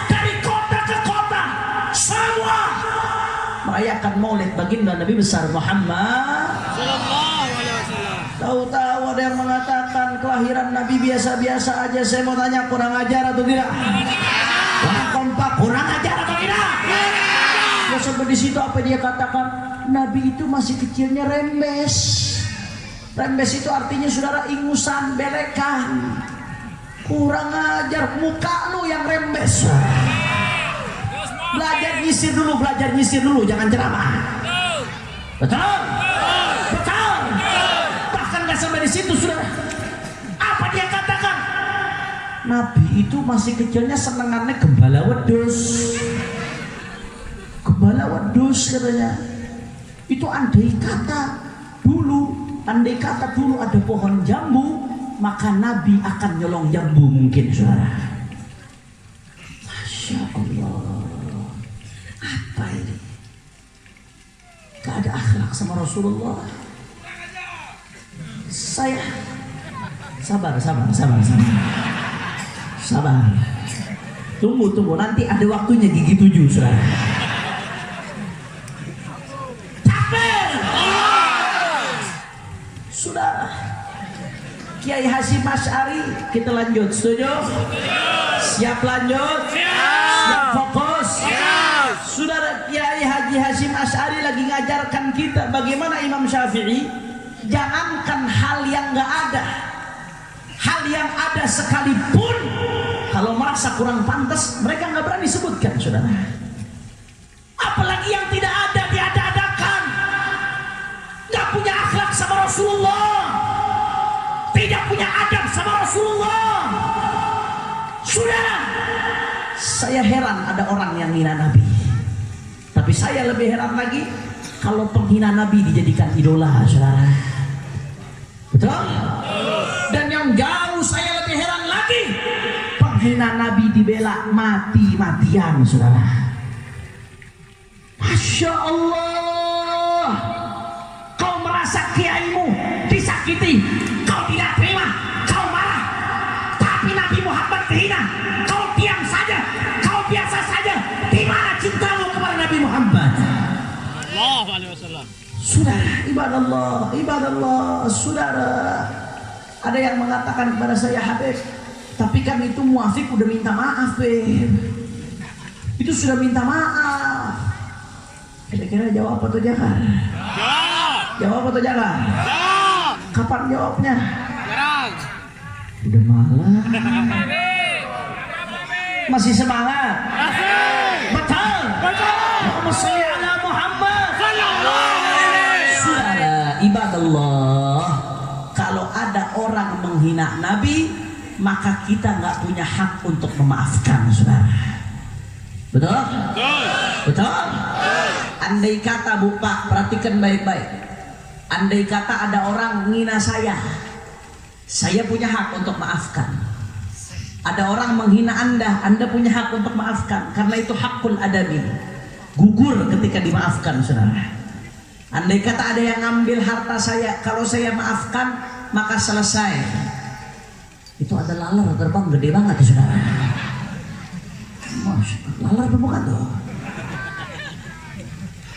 dari kota ke kota, semua merayakan Maulid baginda Nabi besar Muhammad sallallahu alaihi wasallam. Tahu-tahu ada yang mengatakan kelahiran Nabi biasa-biasa aja. Saya mau tanya, kurang ajar atau tidak? Kurang kompak, kurang ajar atau tidak? Ya, sampai di situ apa dia katakan? Nabi itu masih kecilnya rembes. Rembes itu artinya saudara ingusan, belekan. Kurang ajar, muka lu yang rembes. Belajar nyisir dulu, jangan ceramah. Betul? Betul. Bahkan gak sampai di situ, saudara. Apa dia katakan? Nabi itu masih kecilnya senengannya gembala wedus. Gembala wedus katanya. Itu andai kata dulu ada pohon jambu, maka Nabi akan nyolong jambu mungkin, saudara. Masya Allah. Apa ini? Gak ada akhlak sama Rasulullah. Saya sabar. Tunggu, nanti ada waktunya gigi 7, saudara. Takbir! Saudara, Kiai Hasyim Asy'ari, kita lanjut, setuju? Siap lanjut? Siap fokus? Saudara, Kiai Haji Hasyim Asy'ari lagi ngajarkan kita bagaimana Imam Syafi'i, jangankan hal yang gak ada, hal yang ada sekalipun, kalau merasa kurang pantas, mereka gak berani sebutkan, saudara. Apalagi yang tidak ada, diada-adakan. Gak punya akhlak sama Rasulullah, tidak punya adab sama Rasulullah. Saudara, saya heran ada orang yang hina Nabi. Tapi saya lebih heran lagi kalau penghina Nabi dijadikan idola, saudara. Betul? Dan yang jauh saya lebih heran lagi, penghina Nabi dibela mati-matian, saudara. Masya Allah. Kau merasa kiaimu disakiti, kau tidak terima, kau marah. Tapi Nabi Muhammad dihina, kau diam saja, kau biasa saja. Di mana cintamu kepada Nabi Muhammad sallallahu alaihi wasallam? Saudara, ibadallah, saudara. Ada yang mengatakan kepada saya, Habib, tapi kan itu muafik udah minta maaf, itu sudah minta maaf. Kira-kira jawab atau jangan? Jawab atau jangan? Kapan jawabnya? Udah malam. Masih semangat? Betul. Allahumma sholli ala Muhammad. Saudara, ibadallah, kalau ada orang menghina Nabi, maka kita nggak punya hak untuk memaafkan, saudara. Betul? Betul? Andai kata, Bu Pak, perhatikan baik-baik. Andai kata ada orang menghina saya punya hak untuk maafkan. Ada orang menghina Anda punya hak untuk maafkan, karena itu hakul adabi. Gugur ketika dimaafkan, saudara. Andai kata ada yang ngambil harta saya, kalau saya maafkan, maka selesai. Itu ada laler terbang gede banget ya saudara. Mas, laler apa bukan tuh?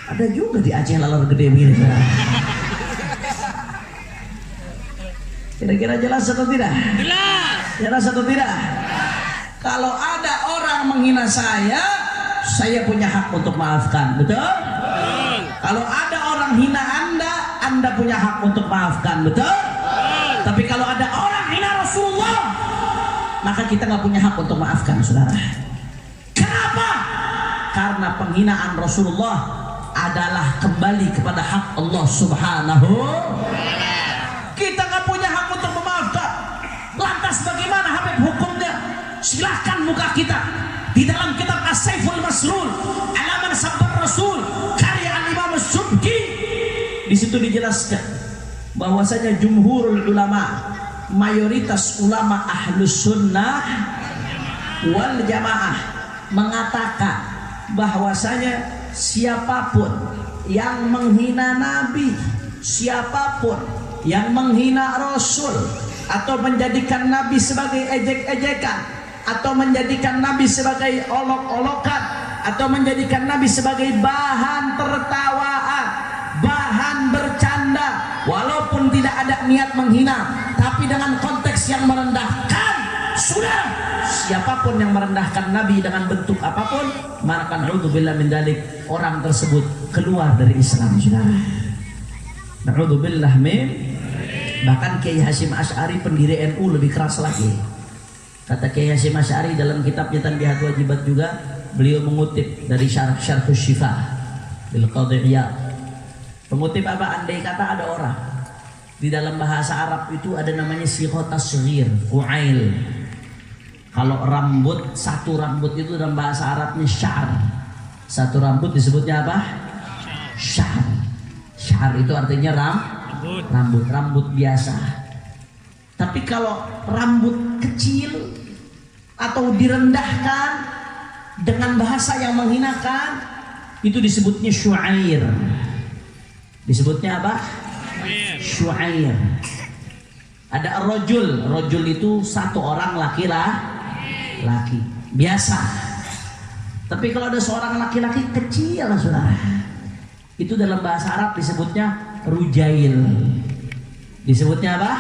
Ada juga di Aceh laler gede begini saudara. Kira-kira jelas atau tidak? Jelas. Jelas atau tidak? Kalau ada orang menghina saya punya hak untuk maafkan, betul? Kalau ada orang hina Anda punya hak untuk maafkan, betul? Tapi kalau ada orang hina Rasulullah, maka kita nggak punya hak untuk maafkan, saudara. Kenapa? Karena penghinaan Rasulullah adalah kembali kepada hak Allah Subhanahu. Kita nggak punya hak untuk memaafkan. Lantas bagaimana Habib hukumnya? Silahkan buka kita di dalam kitab As-Saiful Maslul, Alaman Sabbar Rasul, karya Al-Imam Subki. Di situ dijelaskan bahwasanya jumhurul ulama, mayoritas ulama ahlus sunnah wal jamaah mengatakan bahwasanya siapapun yang menghina Nabi, siapapun yang menghina Rasul atau menjadikan Nabi sebagai ejek-ejekan, atau menjadikan Nabi sebagai olok-olokan, atau menjadikan Nabi sebagai bahan tertawaan, bahan bercanda, walaupun tidak ada niat menghina, tapi dengan konteks yang merendahkan, sudah siapapun yang merendahkan Nabi dengan bentuk apapun, maka na'udzubillah min dzalik, orang tersebut keluar dari Islam, saudara. Na'udzubillah min. Bahkan Kiai Hasyim Asy'ari pendiri NU lebih keras lagi. Kata Kiai Hasyim Asy'ari dalam kitabnya Tanbihat Wajibat juga, beliau mengutip dari Syarh Syifa bil Qadhi Iyad. Mengutip apa? Andai kata ada orang di dalam bahasa Arab itu ada namanya sigha tasghir, fu'ail. Kalau rambut, satu rambut itu dalam bahasa Arabnya syar. Satu rambut disebutnya apa? Syar. Syar itu artinya rambut biasa. Tapi kalau rambut kecil atau direndahkan dengan bahasa yang menghinakan, itu disebutnya syu'air. Disebutnya apa? Syu'air. Ada rojul. Rojul itu satu orang laki biasa. Tapi kalau ada seorang laki-laki kecil, saudara, itu dalam bahasa Arab disebutnya rujail. Disebutnya apa?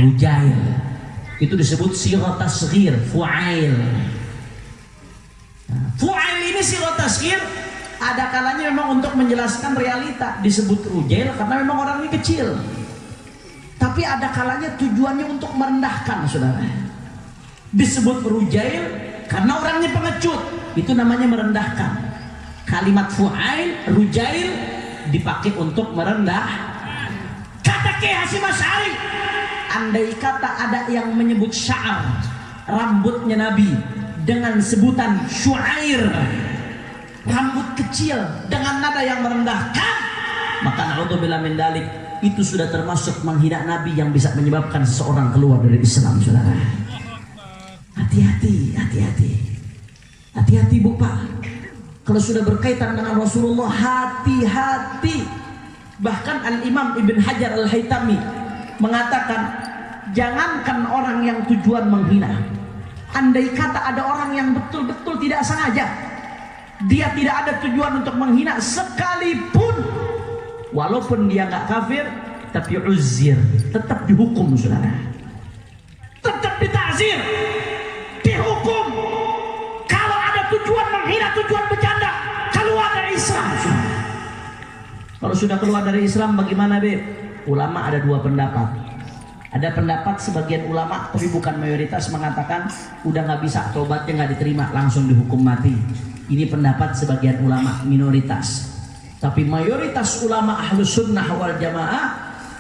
Rujail. Itu disebut sigha tasghir, fu'ail. Fu'ail ini sigha tasghir, ada kalanya memang untuk menjelaskan realita disebut rujail karena memang orang ini kecil. Tapi ada kalanya tujuannya untuk merendahkan, saudara. Disebut rujail karena orangnya pengecut, itu namanya merendahkan. Kalimat fu'ail, rujail dipakai untuk merendah. Kata Kiai Hasyim Asy'ari, andai kata ada yang menyebut sya'ar, rambutnya Nabi, dengan sebutan syu'air, rambut kecil dengan nada yang merendahkan, maka na'udzubillah min dzalik, itu sudah termasuk menghina Nabi yang bisa menyebabkan seseorang keluar dari Islam, saudara. Hati-hati, hati-hati, hati-hati Bu Pak. Kalau sudah berkaitan dengan Rasulullah, hati-hati. Bahkan Al-Imam Ibn Hajar Al-Haytami mengatakan, jangankan orang yang tujuan menghina, andai kata ada orang yang betul-betul tidak sengaja, dia tidak ada tujuan untuk menghina sekalipun, walaupun dia nggak kafir, tapi uzir, tetap dihukum, saudara. Tetap ditazir, dihukum. Kalau ada tujuan menghina, tujuan bercanda, keluar dari Islam. Kalau sudah keluar dari Islam bagaimana, Beb? Ulama ada dua pendapat. Ada pendapat sebagian ulama, tapi bukan mayoritas, mengatakan udah nggak bisa, tobatnya nggak diterima, langsung dihukum mati. Ini pendapat sebagian ulama, minoritas. Tapi mayoritas ulama ahlus sunnah wal jamaah,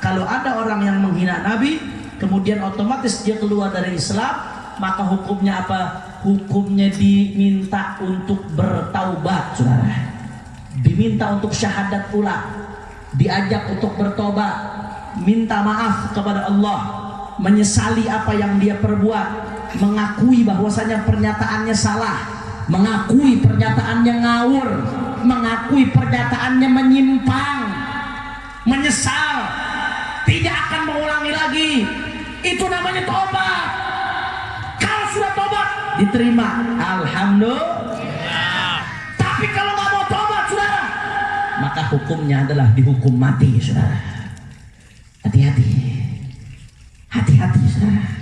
kalau ada orang yang menghina Nabi, kemudian otomatis dia keluar dari Islam, maka hukumnya apa? Hukumnya diminta untuk bertaubat, saudara. Diminta untuk syahadat pula, diajak untuk bertobat, minta maaf kepada Allah, menyesali apa yang dia perbuat, mengakui bahwasanya pernyataannya salah, mengakui pernyataannya ngawur, mengakui pernyataannya menyimpang, menyesal, tidak akan mengulangi lagi. Itu namanya tobat. Kalau sudah tobat diterima, alhamdulillah. Tapi kalau nggak mau tobat, saudara, maka hukumnya adalah dihukum mati, saudara. Hati-hati, hati-hati, saudara.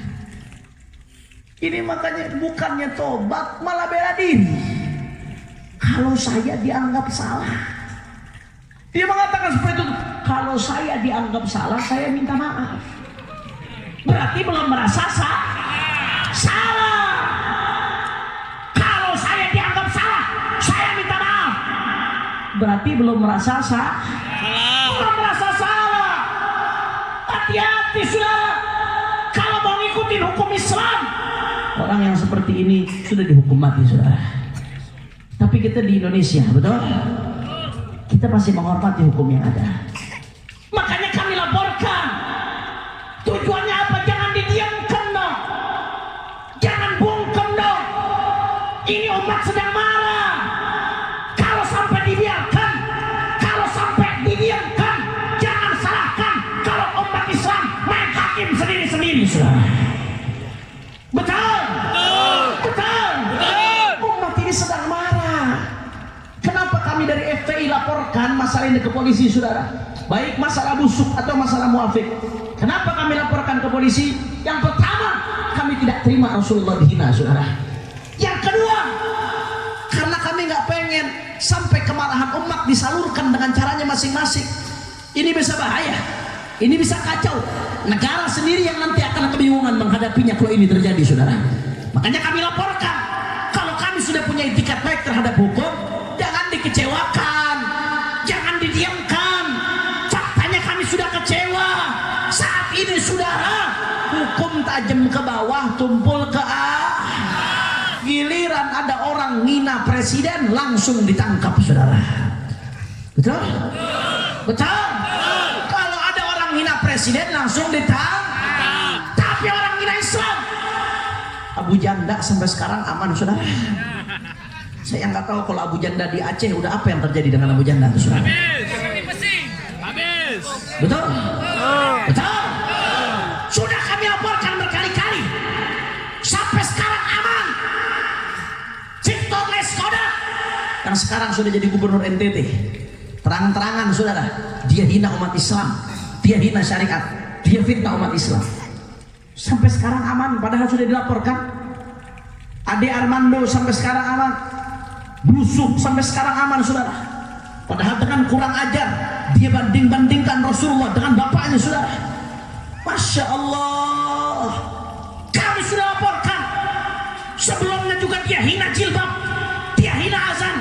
Ini makanya bukannya tobat, malah bela diri. Kalau saya dianggap salah, dia mengatakan seperti itu. Kalau saya dianggap salah, saya minta maaf. Berarti belum merasa salah. Kalau saya dianggap salah, saya minta maaf. Berarti belum merasa belum merasa salah. Hati-hati, saudara. Kalau mau ngikutin hukum Islam, orang yang seperti ini sudah dihukum mati, saudara. Tapi kita di Indonesia, betul? Kita masih menghormati hukum yang ada. Makanya kami laporkan. Tujuannya apa? Jangan didiamkan dong. Jangan bungkam dong. Ini umat sedang marah. Kalau sampai dibiarkan, kalau sampai didiamkan, jangan salahkan kalau umat Islam main hakim sendiri-sendiri, saudara. Betul? Betul? Umat ini sedang marah. Kenapa kami dari FPI laporkan masalah ini ke polisi, saudara? Baik masalah busuk atau masalah muafik. Kenapa kami laporkan ke polisi? Yang pertama, kami tidak terima Rasulullah dihina, saudara. Yang kedua, karena kami nggak pengen sampai kemarahan umat disalurkan dengan caranya masing-masing. Ini bisa bahaya, ini bisa kacau. Negara sendiri yang nanti akan kebingungan menghadapinya kalau ini terjadi, saudara. Makanya kami laporkan, kalau kami sudah punya itikat baik terhadap hukum, jangan dikecewakan, jangan didiamkan. Faktanya kami sudah kecewa. Saat ini, saudara, hukum tajam ke bawah, tumpul ke giliran ada orang ngina presiden, langsung ditangkap, saudara. Betul? Betul? Kalau ada orang ngina presiden, langsung ditangkap. Tapi orang ngina Islam, Abu Janda sampai sekarang aman, saudara. Saya nggak tahu kalau Abu Janda di Aceh udah apa yang terjadi dengan Abu Janda, saudara. Habis. Betul? Betul? Sudah kami laporkan berkali-kali. Sampai sekarang aman. Cipto Leskoda yang sekarang sudah jadi gubernur NTT, terang-terangan, saudara, dia hina umat Islam, dia hina syariat, dia fitnah umat Islam. Sampai sekarang aman, padahal sudah dilaporkan. Ade Armando sampai sekarang aman. Busuk sampai sekarang aman, saudara. Padahal dengan kurang ajar, dia banding-bandingkan Rasulullah dengan bapaknya, saudara. Masya Allah. Kami sudah laporkan. Sebelumnya juga dia hina jilbab, dia hina azan.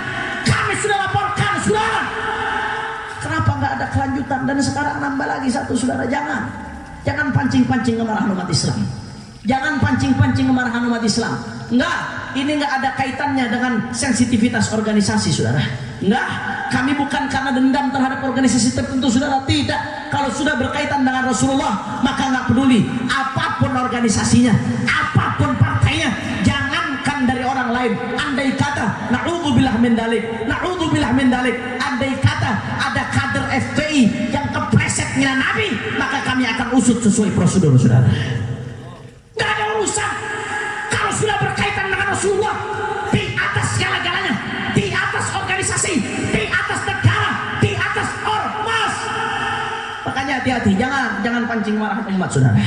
Kami sudah laporkan, saudara. Kenapa nggak ada kelanjutan? Dan sekarang nambah lagi satu, saudara. Jangan pancing-pancing kemarahan umat Islam. Jangan pancing-pancing kemarahan umat Islam. Enggak, ini enggak ada kaitannya dengan sensitivitas organisasi, saudara. Enggak, kami bukan karena dendam terhadap organisasi tertentu, saudara. Tidak. Kalau sudah berkaitan dengan Rasulullah, maka enggak peduli apapun organisasinya, apapun partainya. Jangankan dari orang lain. Andai kata, na'udzubillah min dalik, na'udzubillah min dalik. Andai kata ada kader FPI yang kepleset ngina Nabi, maka kami akan usut sesuai prosedur, saudara. Enggak ada urusan. Kalau sudah berkaitan dengan Rasulullah, di atas segala-galanya, di atas organisasi, di atas negara, di atas ormas. Makanya hati-hati, jangan pancing marahan umat, saudara.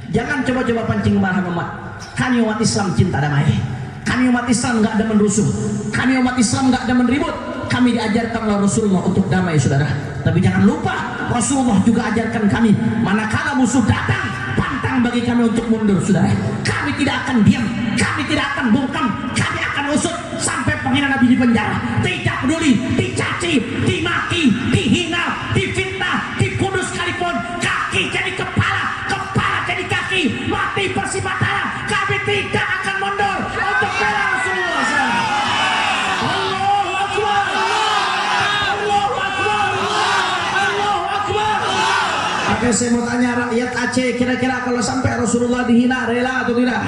Jangan coba-coba pancing marahan umat. Kami umat Islam cinta damai. Kami umat Islam nggak ada merusuh. Kami umat Islam nggak ada menribut. Kami diajarkan oleh Rasulullah untuk damai, saudara. Tapi jangan lupa, Rasulullah juga ajarkan kami, manakala musuh datang, pantang bagi kami untuk mundur, saudara. Kami tidak akan diam, kami tidak akan bungkam, kami akan usut sampai penghina Nabi di penjara. Tidak peduli dicaci, dimaki, dihina, difitnah, dibunuh sekalipun, kaki jadi kepala, kepala jadi kaki, mati bersibatara. Kami tidak akan mundur untuk bela Rasulullah, saudara. Allahu Akbar, Allahu Akbar, Allahu Akbar. Oke, saya mau tanya rakyat Aceh, kira-kira kalau sampai Rasulullah dihina, rela atau tidak?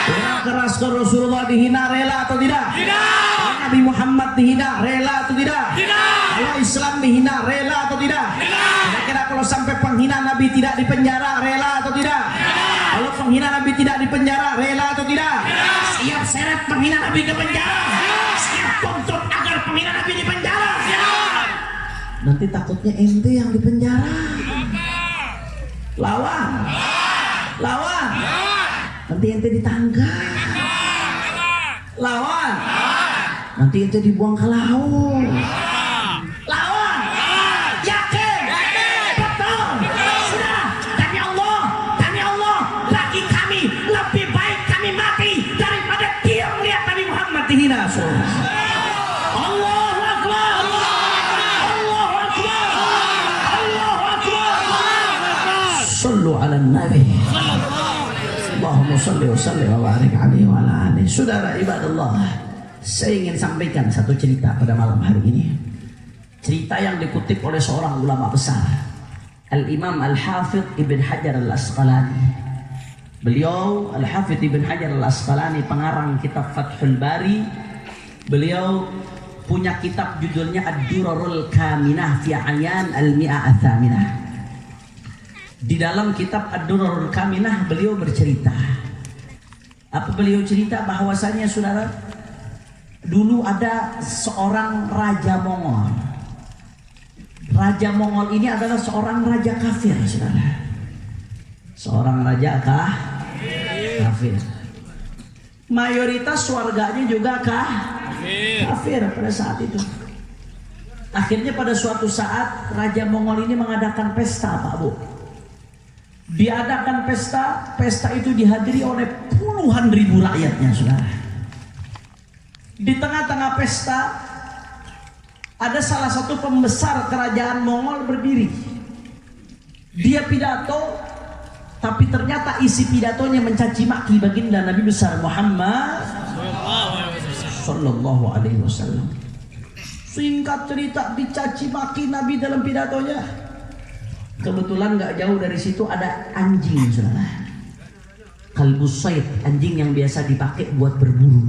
Rela keras kalau Rasulullah dihina, rela atau tidak? Tidak. Nabi Muhammad dihina, rela atau tidak? Tidak. Kalau Islam dihina, rela atau tidak? Tidak. Kira-kira kalau sampai penghina Nabi tidak dipenjara, rela atau tidak? Tidak. penghina Nabi tidak dipenjara, rela atau tidak? Siap seret penghina Nabi ke penjara. Siap tuntut agar penghina Nabi dipenjara. Nanti takutnya ente yang dipenjara. Lawan. Nanti ente ditangkap. Lawan. Nanti ente dibuang ke laut. Lawan. Yakin. Betul. Sudah. Demi Allah, bagi kami lebih baik kami mati daripada dia melihat Nabi Muhammad dihina. Allahu Akbar. Allahu Akbar. Allahu Akbar. Sallu ala Nabi. Allahumma salli wa sallim wa barik alaihi wa ala alihi. Saudara ibadallah, saya ingin sampaikan satu cerita pada malam hari ini. Cerita yang dikutip oleh seorang ulama besar, Al-Imam Al-Hafidh Ibn Hajar Al-Asqalani. Beliau Al-Hafidh Ibn Hajar Al-Asqalani pengarang kitab Fathul Bari. Beliau punya kitab judulnya Ad-Durarul Kaminah fi Ayan Al-Mi'ah Ats-Tsaminah. Di dalam kitab Ad-Durarul Kaminah beliau bercerita. Apa beliau cerita? Bahwasanya saudara, dulu ada seorang raja Mongol. Raja Mongol ini adalah seorang raja kafir, saudara. Seorang raja kafir. Mayoritas warganya juga kafir pada saat itu. Akhirnya pada suatu saat Raja Mongol ini mengadakan pesta, Pak Bu. Diadakan pesta itu dihadiri oleh puluhan ribu rakyatnya, saudara. Di tengah-tengah pesta ada salah satu pembesar kerajaan Mongol berdiri. Dia pidato, tapi ternyata isi pidatonya mencaci maki baginda Nabi besar Muhammad sallallahu alaihi wasallam. Singkat cerita, dicaci maki Nabi dalam pidatonya. Kebetulan gak jauh dari situ ada anjing, saudara. Kalbus sayd, anjing yang biasa dipakai buat berburu.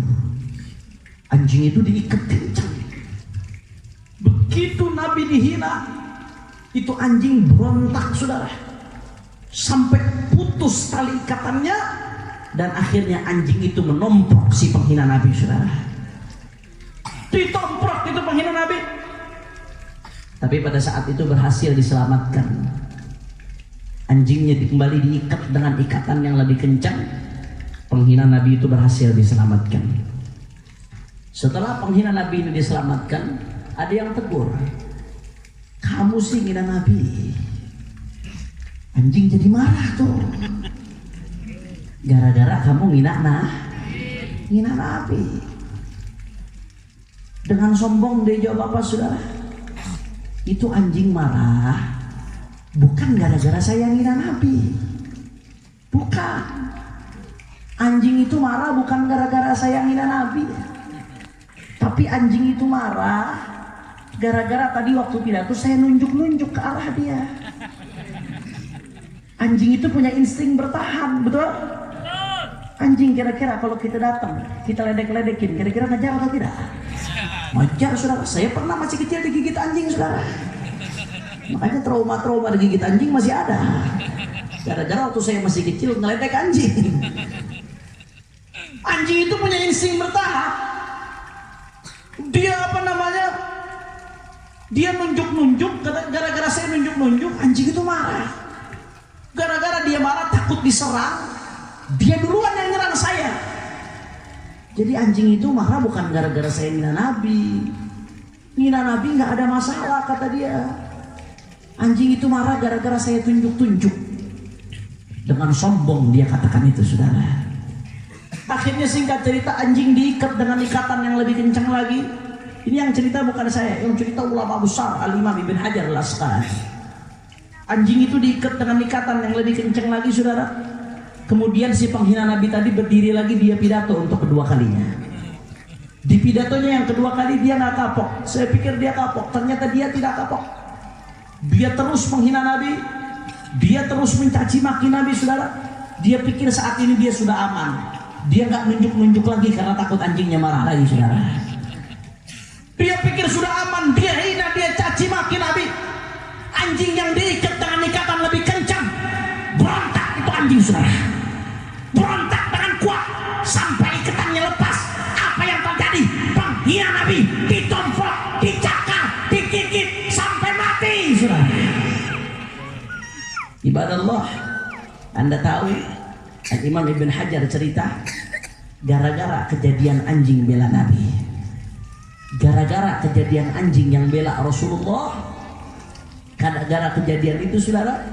Anjing itu diikat kencang. Begitu Nabi dihina, itu anjing berontak, saudara, sampai putus tali ikatannya, dan akhirnya anjing itu menomprok si penghina Nabi, saudara. Ditomprok itu penghina Nabi. Tapi pada saat itu berhasil diselamatkan. Anjingnya kembali diikat dengan ikatan yang lebih kencang. Penghina Nabi itu berhasil diselamatkan. Setelah penghina Nabi ini diselamatkan, ada yang tegur, kamu sih ngina Nabi. Anjing jadi marah tuh, gara-gara kamu ngina Nabi. Dengan sombong dia jawab apa, saudara? Itu anjing marah bukan gara-gara saya ngina Nabi. Bukan. Anjing itu marah bukan gara-gara saya ngina Nabi. Tapi anjing itu marah gara-gara tadi waktu pidato saya nunjuk-nunjuk ke arah dia. Anjing itu punya insting bertahan, betul? Anjing kira-kira kalau kita datang, kita ledek-ledekin, kira-kira ngejar atau tidak? Ngejar, saudara. Saya pernah masih kecil digigit anjing, saudara. Makanya trauma-trauma digigit anjing masih ada. Gara-gara waktu saya masih kecil ngeledek anjing. Anjing itu punya insting bertahan. Dia dia nunjuk-nunjuk, gara-gara saya nunjuk-nunjuk, anjing itu marah. Gara-gara dia marah takut diserang, dia duluan yang nyerang saya. Jadi anjing itu marah bukan gara-gara saya ngina Nabi. Ngina Nabi nggak ada masalah, kata dia. Anjing itu marah gara-gara saya tunjuk-tunjuk. Dengan sombong dia katakan itu, saudara. Akhirnya singkat cerita, anjing diikat dengan ikatan yang lebih kencang lagi. Ini yang cerita bukan saya, yang cerita ulama besar Al-Imam Ibn Hajar Al-Asqalani. Anjing itu diikat dengan ikatan yang lebih kencang lagi, saudara. Kemudian si penghina Nabi tadi berdiri lagi, dia pidato untuk kedua kalinya. Di pidatonya yang kedua kali dia nggak kapok. Saya pikir dia kapok, ternyata dia tidak kapok. Dia terus menghina Nabi, dia terus mencaci maki Nabi, saudara. Dia pikir saat ini dia sudah aman. Dia nggak nunjuk-nunjuk lagi karena takut anjingnya marah lagi, saudara. Dia pikir sudah aman, dia hina, dia caci maki Nabi. Anjing yang diikat dengan ikatan lebih kencang, berontak itu anjing, saudara. Anda tahu Imam Ibn Hajar cerita gara-gara kejadian anjing bela Nabi, gara-gara kejadian anjing yang bela Rasulullah, gara-gara kejadian itu saudara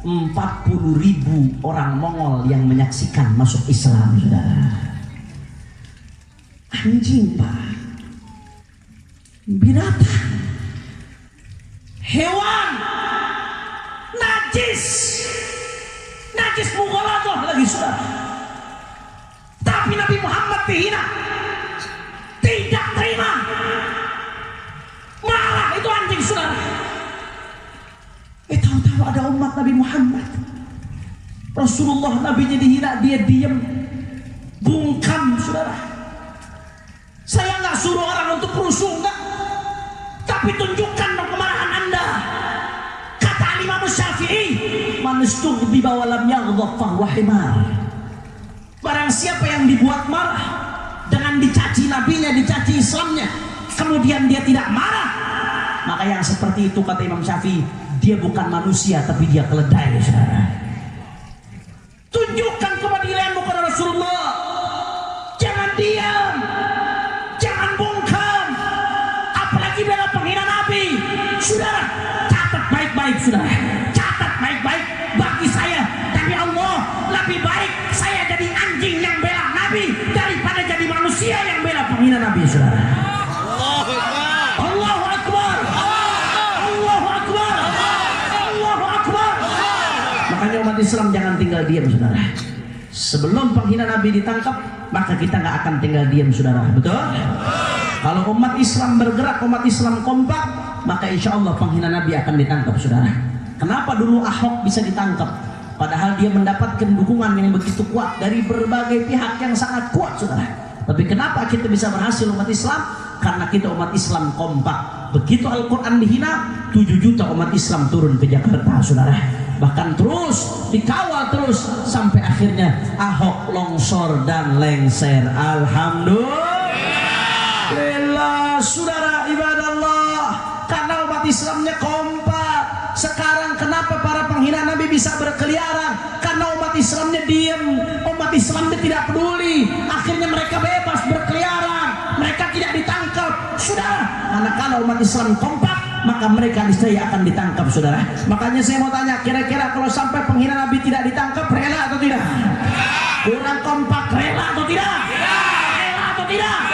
40.000 orang Mongol yang menyaksikan masuk Islam saudara. Anjing pak, binatang, hewan, najis mughaladhah lagi saudara. Tapi Nabi Muhammad dihina, tidak terima, malah itu anjing saudara. Tahu-tahu ada umat Nabi Muhammad, Rasulullah nabinya dihina, dia diam, bungkam saudara. Saya nggak suruh orang untuk rusuh, enggak, tapi tunjukkan dong kemarahan Anda. Kata Imam Syafi'i, man istughdiba wa lam yaghdab fahuwa himar. Barang siapa yang dibuat marah dengan dicaci nabinya, dicaci Islamnya, kemudian dia tidak marah, maka yang seperti itu kata Imam Syafi'i, dia bukan manusia tapi dia keledai saudara. Tunjukkan kepedulianmu kepada Rasulullah, jangan diam, jangan bungkam, apalagi bela penghina Nabi. Saudara, catat baik-baik saudara, catat baik-baik bagi saya. Tapi Allah lebih baik saya jadi anjing yang bela Nabi daripada jadi manusia yang bela penghina Nabi saudara. Allahu Akbar, Allahu Akbar, Allahu Akbar. Makanya umat Islam jangan tinggal diam saudara. Sebelum penghina Nabi ditangkap, maka kita nggak akan tinggal diam saudara. Betul? Kalau umat Islam bergerak, umat Islam kompak, maka insya Allah penghina Nabi akan ditangkap saudara. Kenapa dulu Ahok bisa ditangkap? Padahal dia mendapatkan dukungan yang begitu kuat dari berbagai pihak yang sangat kuat saudara. Tapi kenapa kita bisa berhasil umat Islam? Karena kita umat Islam kompak. Begitu Al-Quran dihina, 7 juta umat Islam turun ke Jakarta saudara. Bahkan terus dikawal terus sampai akhirnya Ahok longsor dan lengser. Alhamdulillah saudara ibadallah, karena umat Islamnya kompak. Sekarang kenapa para penghina Nabi bisa berkeliaran? Karena umat Islamnya diam, umat Islamnya tidak peduli. Akhirnya mereka bebas berkeliaran, mereka tidak ditangkap saudara. Manakala umat Islam kompak, maka mereka niscaya akan ditangkap saudara. Makanya saya mau tanya, kira-kira kalau sampai penghina Nabi tidak ditangkap, rela atau tidak? Kurang kompak, rela atau tidak? Rela atau tidak?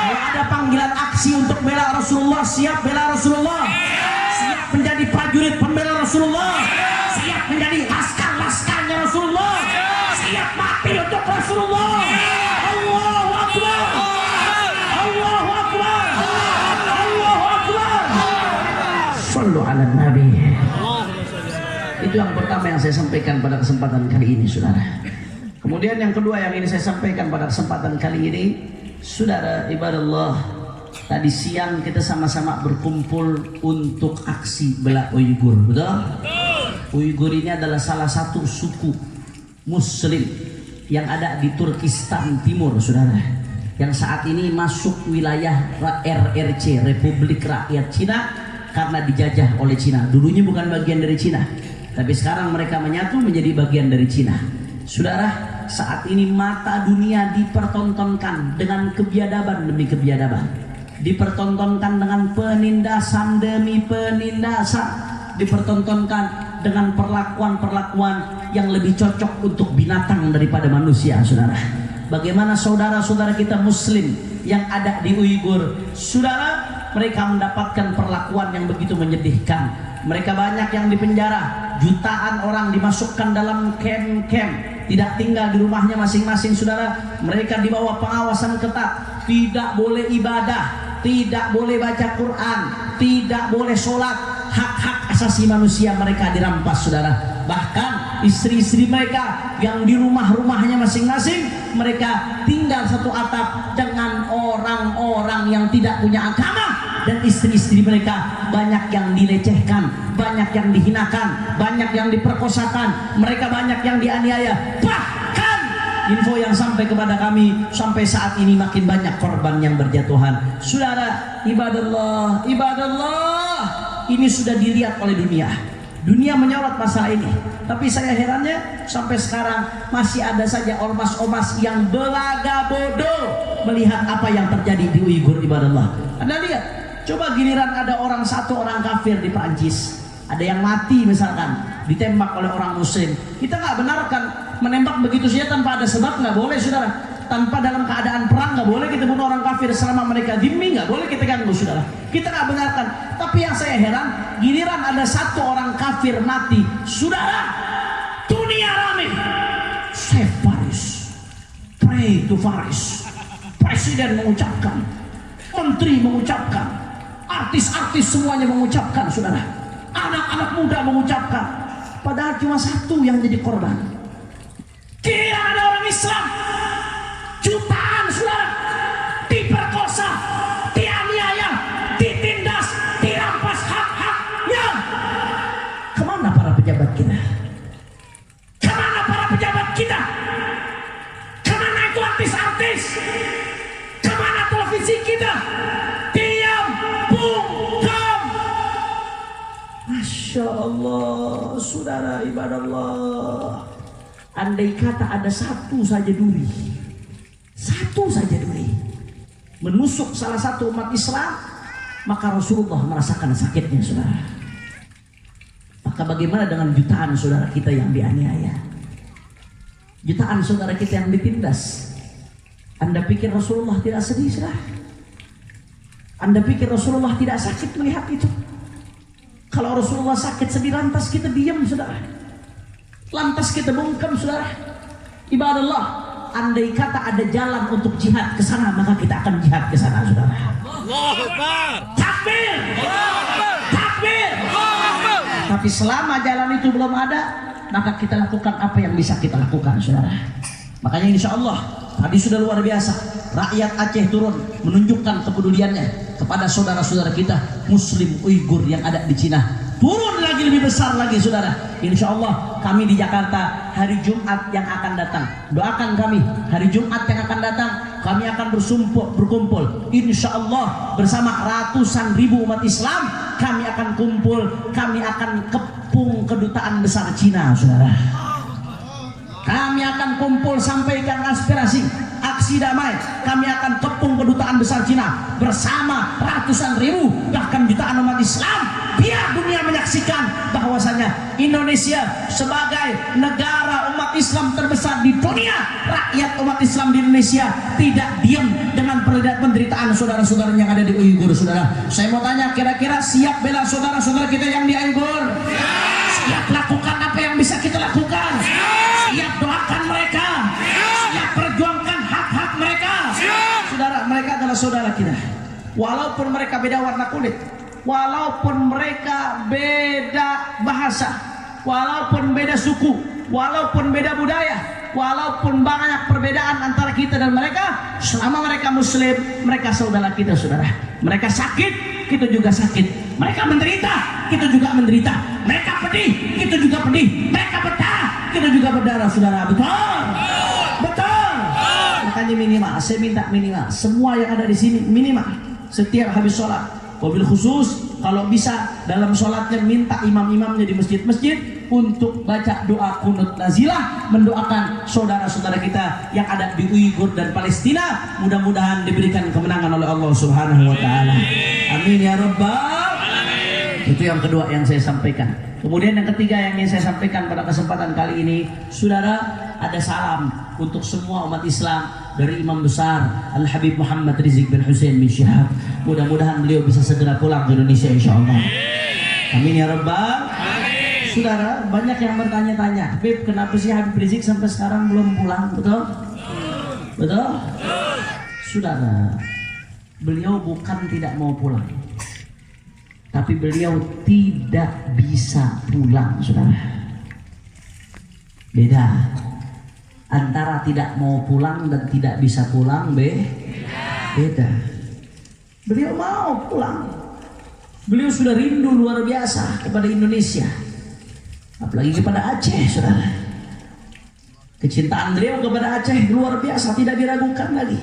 Kalau ada panggilan aksi untuk bela Rasulullah, siap bela Rasulullah? Siap menjadi prajurit pembela Rasulullah? Siap menjadi laskar-laskarnya Rasulullah? Siap mati untuk Rasulullah? Allahu Akbar, Allahu Akbar, Allahu Akbar. Sallu ala Nabi. Itu yang pertama yang saya sampaikan pada kesempatan kali ini saudara. Kemudian yang kedua yang ini saya sampaikan pada kesempatan kali ini saudara ibadallah, tadi siang kita sama-sama berkumpul untuk aksi bela Uighur, betul? Uighur ini adalah salah satu suku Muslim yang ada di Turkistan Timur, saudara. Yang saat ini masuk wilayah RRC, Republik Rakyat Cina, karena dijajah oleh Cina. Dulunya bukan bagian dari Cina, tapi sekarang mereka menyatu menjadi bagian dari Cina. Saudara, saat ini mata dunia dipertontonkan dengan kebiadaban demi kebiadaban, dipertontonkan dengan penindasan demi penindasan, dipertontonkan dengan perlakuan-perlakuan yang lebih cocok untuk binatang daripada manusia, saudara. Bagaimana saudara-saudara kita Muslim yang ada di Uighur, saudara, mereka mendapatkan perlakuan yang begitu menyedihkan. Mereka banyak yang dipenjara, jutaan orang dimasukkan dalam camp-camp, tidak tinggal di rumahnya masing-masing, saudara. Mereka di bawah pengawasan ketat, tidak boleh ibadah, tidak boleh baca Quran, tidak boleh sholat. Hak-hak asasi manusia mereka dirampas, saudara. Bahkan istri-istri mereka yang di rumah-rumahnya masing-masing, mereka tinggal satu atap dengan orang-orang yang tidak punya agama. Dan istri-istri mereka banyak yang dilecehkan, banyak yang dihinakan, banyak yang diperkosakan, mereka banyak yang dianiaya. Bahkan info yang sampai kepada kami, sampai saat ini makin banyak korban yang berjatuhan. Saudara, ibadallah, ibadallah, ini sudah dilihat oleh dunia. Dunia menyorot masalah ini, tapi saya herannya sampai sekarang masih ada saja ormas-ormas yang belaga bodoh melihat apa yang terjadi di Uighur, ibadallah. Anda lihat, coba giliran ada satu orang kafir di Prancis, ada yang mati misalkan, ditembak oleh orang muslim, kita nggak benarkan menembak begitu saja tanpa ada sebab, nggak boleh saudara. Tanpa dalam keadaan perang nggak boleh kita bunuh orang kafir selama mereka dhimmi, nggak boleh kita ganggu saudara. Kita nggak benarkan. Tapi yang saya heran, giliran ada satu orang kafir mati, saudara, dunia rame. Save Faris, pray to Faris. Presiden mengucapkan, menteri mengucapkan, artis-artis semuanya mengucapkan, saudara. Anak-anak muda mengucapkan. Padahal cuma satu yang jadi korban. Kira ada orang Islam jutaan saudara diperkosa, dianiaya, ditindas, dirampas hak-haknya. Kemana para pejabat kita? Kemana para pejabat kita? Kemana itu artis-artis? Kemana televisi kita? Diam, bungkam. Masya Allah, saudara ibadallah. Andai kata ada satu saja duri menusuk salah satu umat Islam, maka Rasulullah merasakan sakitnya saudara. Maka bagaimana dengan jutaan saudara kita yang dianiaya, jutaan saudara kita yang ditindas? Anda pikir Rasulullah tidak sedih saudara? Anda pikir Rasulullah tidak sakit melihat itu? Kalau Rasulullah sakit sedih, lantas kita diam saudara, lantas kita bungkam saudara. Ibadallah, andai kata ada jalan untuk jihad ke sana, maka kita akan jihad ke sana, saudara. Takbir! Takbir! Tapi selama jalan itu belum ada, maka kita lakukan apa yang bisa kita lakukan, saudara. Makanya insya Allah tadi sudah luar biasa, rakyat Aceh turun menunjukkan kepeduliannya kepada saudara-saudara kita Muslim Uighur yang ada di Cina. Turun lagi lebih besar lagi saudara. Insya Allah kami di Jakarta hari Jumat yang akan datang, doakan kami hari Jumat yang akan datang, kami akan berkumpul insya Allah bersama ratusan ribu umat Islam. Kami akan kumpul, kami akan kepung kedutaan besar Cina saudara. Kami akan kumpul sampaikan aspirasi, aksi damai. Kami akan kepung kedutaan besar Cina bersama ratusan ribu bahkan jutaan umat Islam, biar dunia menyaksikan bahwasanya Indonesia sebagai negara umat Islam terbesar di dunia, rakyat umat Islam di Indonesia tidak diam dengan penderitaan saudara-saudara yang ada di Uighur saudara. Saya mau tanya, kira-kira siap bela saudara-saudara kita yang di Uighur? Siap lakukan apa yang bisa kita lakukan? Siap doakan mereka? Siap perjuangkan hak-hak mereka? Saudara, mereka adalah saudara kita. Walaupun mereka beda warna kulit, walaupun mereka beda bahasa, walaupun beda suku, walaupun beda budaya, walaupun banyak perbedaan antara kita dan mereka, selama mereka Muslim, mereka saudara kita saudara. Mereka sakit, kita juga sakit. Mereka menderita, kita juga menderita. Mereka pedih, kita juga pedih. Mereka berdarah, kita juga berdarah saudara. Betul? Betul. Makanya minimal, saya minta minimal semua yang ada di sini minimal setiap habis sholat, wabil khusus kalau bisa dalam sholatnya minta imam-imamnya di masjid-masjid untuk baca doa kunut nazilah, mendoakan saudara-saudara kita yang ada di Uighur dan Palestina, mudah-mudahan diberikan kemenangan oleh Allah Subhanahu wa taala. Amin ya rabbal alamin. Itu yang kedua yang saya sampaikan. Kemudian yang ketiga yang ingin saya sampaikan pada kesempatan kali ini, saudara, ada salam untuk semua umat Islam dari Imam Besar Al-Habib Muhammad Rizik bin Hussein bin Syihab. Mudah-mudahan beliau bisa segera pulang ke Indonesia insyaallah. Amin ya rabbal alamin. Saudara, banyak yang bertanya-tanya, Habib, kenapa sih Habib Rizik sampai sekarang belum pulang? Betul? Betul? Saudara, beliau bukan tidak mau pulang, tapi beliau tidak bisa pulang, saudara. Beda antara tidak mau pulang dan tidak bisa pulang, beda. Beliau mau pulang. Beliau sudah rindu luar biasa kepada Indonesia, apalagi kepada Aceh, saudara. Kecintaan beliau kepada Aceh luar biasa, tidak diragukan lagi.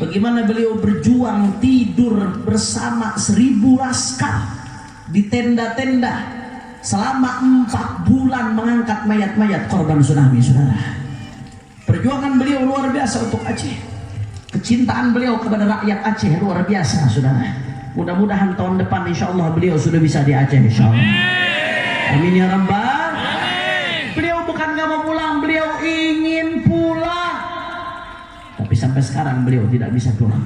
Bagaimana beliau berjuang tidur bersama 1000 laskar di tenda-tenda selama 4 bulan mengangkat mayat-mayat korban tsunami, saudara. Perjuangan beliau luar biasa untuk Aceh. Kecintaan beliau kepada rakyat Aceh luar biasa, saudara. Mudah-mudahan tahun depan insya Allah beliau sudah bisa di Aceh, insya Allah. Amin ya Rabbal. Beliau bukan gak mau pulang, beliau ingin pulang. Tapi sampai sekarang beliau tidak bisa pulang.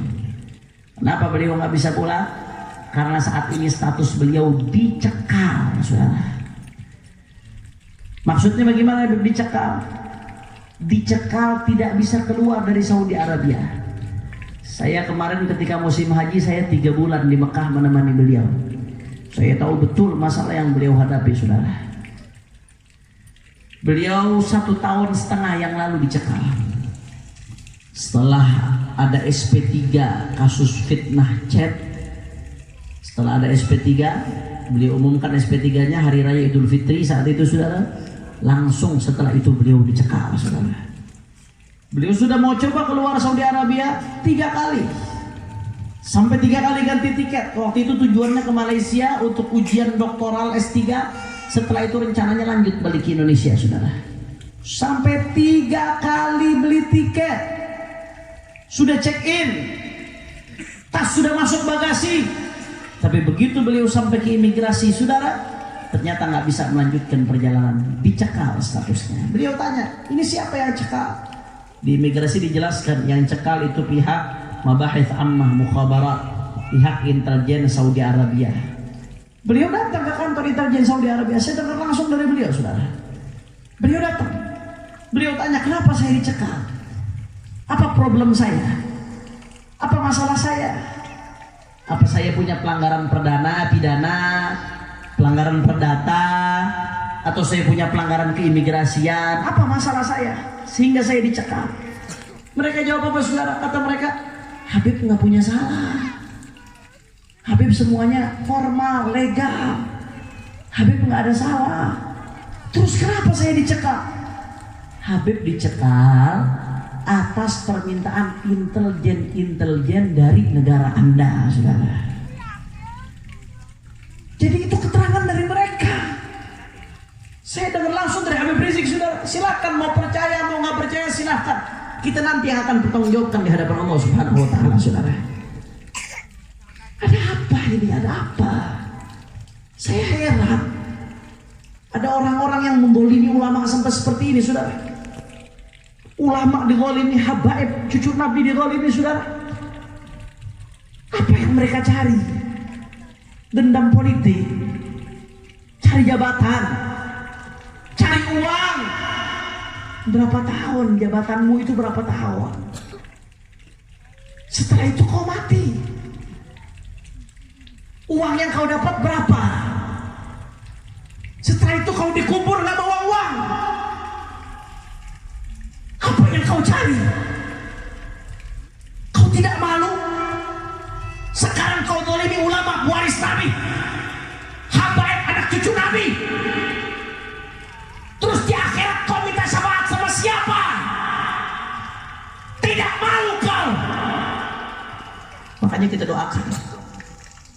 Kenapa beliau nggak bisa pulang? Karena saat ini status beliau dicekal, saudara. Maksudnya bagaimana dicekal? Dicekal tidak bisa keluar dari Saudi Arabia. Saya kemarin ketika musim haji, saya 3 bulan di Mekah menemani beliau. Saya tahu betul masalah yang beliau hadapi, saudara. Beliau 1,5 tahun yang lalu dicekal. Setelah ada SP3 kasus fitnah chat, setelah ada SP3, beliau umumkan SP3-nya hari raya Idul Fitri saat itu, saudara. Langsung setelah itu beliau dicekal, saudara. Beliau sudah mau coba keluar Saudi Arabia 3 kali, sampai 3 kali ganti tiket. Waktu itu tujuannya ke Malaysia untuk ujian doktoral S3. Setelah itu rencananya lanjut balik ke Indonesia, saudara. Sampai 3 kali beli tiket, sudah check in, tas sudah masuk bagasi. Tapi begitu beliau sampai ke imigrasi, saudara, ternyata nggak bisa melanjutkan perjalanan, dicekal statusnya. Beliau tanya, ini siapa yang cekal? Di imigrasi dijelaskan yang cekal itu pihak Mabahith Ammah Mukhabarat, pihak intelijen Saudi Arabia. Beliau datang ke kantor intelijen Saudi Arabia, saya dengar langsung dari beliau, saudara. Beliau datang, beliau tanya, kenapa saya dicekal? Apa problem saya? Apa masalah saya? Apa saya punya pelanggaran pidana, pelanggaran perdata, atau saya punya pelanggaran keimigrasian? Apa masalah saya sehingga saya dicekal? Mereka jawab apa, saudara? Kata mereka, Habib nggak punya salah. Habib semuanya formal, legal. Habib nggak ada salah. Terus kenapa saya dicekal? Habib dicekal atas permintaan intelijen dari negara Anda, saudara. Jadi itu keterangan dari mereka. Saya dengar langsung dari Habib Rizik, saudara. Silakan mau percaya mau nggak percaya silakan. Kita nanti yang akan bertanggungjawabkan di hadapan Allah Subhanahu Wa Taala, saudara. Ada apa ini? Ada apa? Saya heran. Ada orang-orang yang membolimi ulama sampai seperti ini, saudara. Ulama digolimi, habaib, cucu Nabi digolimi, saudara. Apa yang mereka cari? Dendam politik, cari jabatan, cari uang. Berapa tahun jabatanmu itu, berapa tahun? Setelah itu kau mati. Uang yang kau dapat berapa? Setelah itu kau dikubur nggak bawa uang. Apa yang kau cari? Kau tidak malu? Sekarang kau zalimi ulama waris Nabi, habaib anak cucu Nabi. Terus di akhirat kau minta syafaat sama siapa? Tidak malu kau? Makanya kita doakan,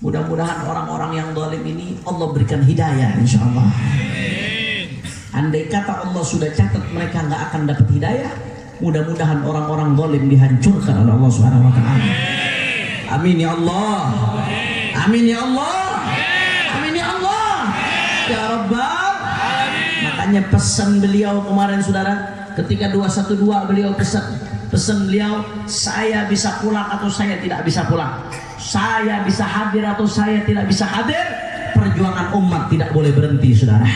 mudah-mudahan orang-orang yang zalim ini Allah berikan hidayah, insya Allah. Andai kata Allah sudah catat mereka nggak akan dapat hidayah, mudah-mudahan orang-orang zalim dihancurkan oleh Allah Subhanahu Wa Taala. Amin ya Allah. Amin ya Allah. Amin ya Allah. Ya Rabbal. Makanya pesan beliau kemarin, saudara, ketika 212 beliau pesan beliau, saya bisa pulang atau saya tidak bisa pulang, saya bisa hadir atau saya tidak bisa hadir. Perjuangan umat tidak boleh berhenti, saudara.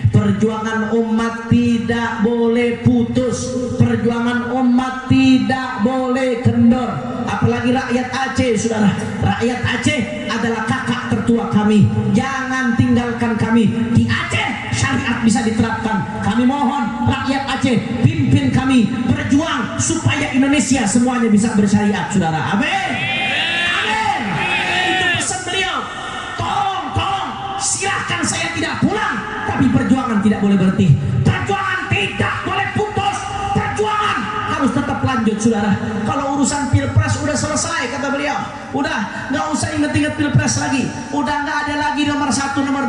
Perjuangan umat tidak boleh putus. Perjuangan umat tidak boleh kendor. Apalagi rakyat Aceh, saudara. Rakyat Aceh adalah kakak tertua kami. Jangan tinggalkan kami. Di Aceh syariat bisa diterapkan. Kami mohon rakyat Aceh, pimpin kami berjuang supaya Indonesia semuanya bisa bersyariat, saudara. Amin. Amin. Itu pesan beliau. Tolong, silahkan saya tidak pulang, tapi perjuangan tidak boleh berhenti. Perjuangan tidak boleh putus. Perjuangan harus tetap lanjut, saudara. Kalau urusan pilpres udah selesai, selesai kata beliau. Udah nggak usah inget-inget pilpres lagi. Udah nggak ada lagi nomor 1, nomor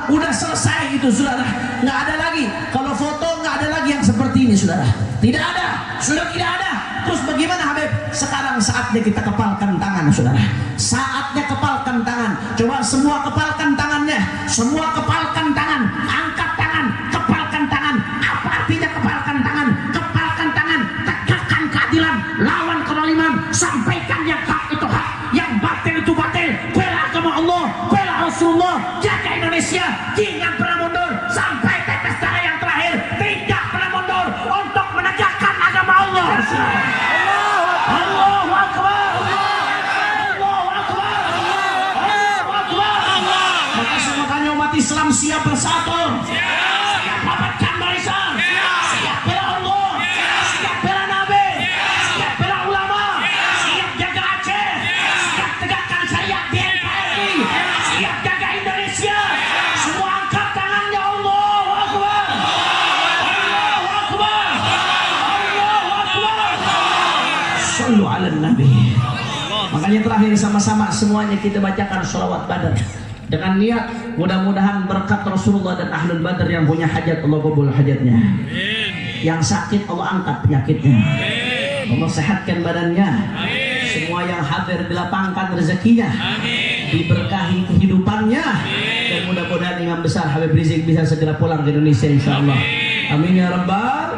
2. Udah selesai itu saudara. Nggak ada lagi. Kalau foto nggak ada lagi yang seperti ini saudara. Tidak ada. Sudah tidak ada. Terus bagaimana Habib? Sekarang saatnya kita kepalkan tangan saudara. Saatnya kepalkan tangan. Coba semua kepalkan tangannya. Semua kepalkan tangan. Angkat tangan. Kepalkan tangan. Apa artinya kepalkan tangan? Kepalkan tangan. Tegakkan keadilan. Lawan kezaliman. Sampaikan yang hak itu hak. Yang batil itu batil. Bela agama Allah. Bela Rasulullah. Jaga Indonesia. Jangan pernah mundur. Sampai tetes darah yang terakhir. Tidak pernah mundur. Untuk menegakkan agama Allah. Allahu Akbar. Allahu Akbar. Allahu Akbar. Makanya umat Islam siap bersatu. Siap dapatkan barisan. Siap bela Allah. Siap bela Nabi. Siap bela ulama. Siap jaga Aceh. Siap tegakkan syariat di NKRI. Siap jaga Indonesia. Semua angkat tangannya. Allahu Akbar. Allahu Akbar. Allahu Akbar. Sallu ala Nabi. Makanya terakhir sama-sama semuanya kita bacakan sholawat Badar dengan niat mudah-mudahan berkat Rasulullah dan Ahlul Badar yang punya hajat Allah kabul hajatnya. Yang sakit Allah angkat penyakitnya. Allah sehatkan badannya. Semua yang hadir dilapangkan rezekinya. Diberkahi kehidupannya. Dan mudah-mudahan Imam Besar Habib Rizik bisa segera pulang ke Indonesia insyaallah. Amin ya rabbal.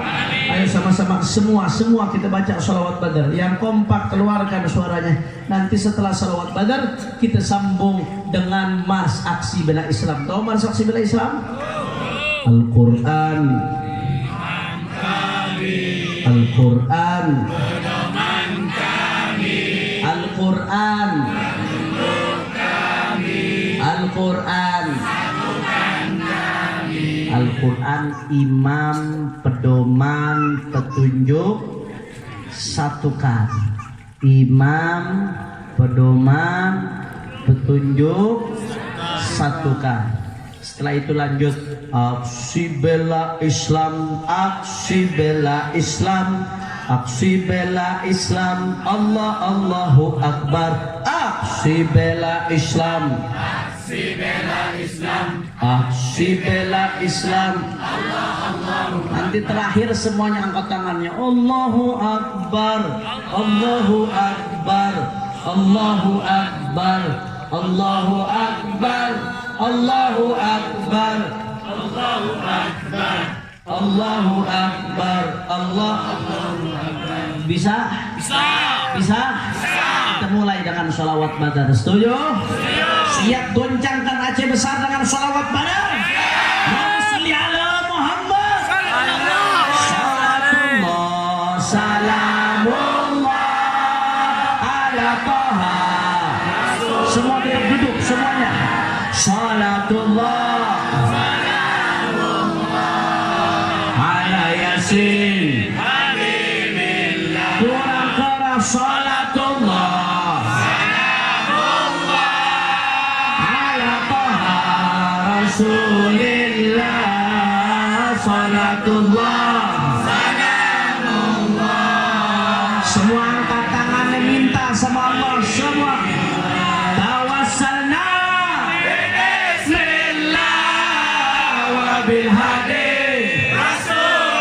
Ayo sama-sama semua kita baca sholawat Badar. Yang kompak keluarkan suaranya. Nanti setelah sholawat Badar kita sambung dengan Mars Aksi Bela Islam. Tahu Mars Aksi Bela Islam? Al-Quran, Al-Quran, Al-Quran, Al-Quran, Al-Quran, imam, pedoman, petunjuk, satukan. Imam, pedoman, petunjuk, satukan. Setelah itu lanjut aksi bela Islam, aksi bela Islam, aksi bela Islam, Allah Allahu Akbar, aksi bela Islam, aksi bela Islam, aksi bela Islam, Allah Allahu. Nanti terakhir semuanya angkat tangannya. Allahu Akbar, Allahu Akbar, Allahu Akbar, Allahu Akbar, Allahu Akbar, Allahu Akbar, Allahu Akbar, Allahu Akbar. Bisa? Bisa. Bisa? Bisa. Kita mulai dengan sholawat Badar. Setuju? Setuju. Siap goncangkan Aceh Besar dengan sholawat Badar? Sholli ala Muhammad. Salatullah, salamullah ala Taha. Semua tetap duduk semuanya. Salatullah, salamullah ala Yasin Habibillah. Kurang keras. Salatullah, salamullah ala Taha Rasulillah. Salatullah, salamullah. Semua angkat tangannya minta sama Allah semua. Tawassalna bil hadi Rasulillah.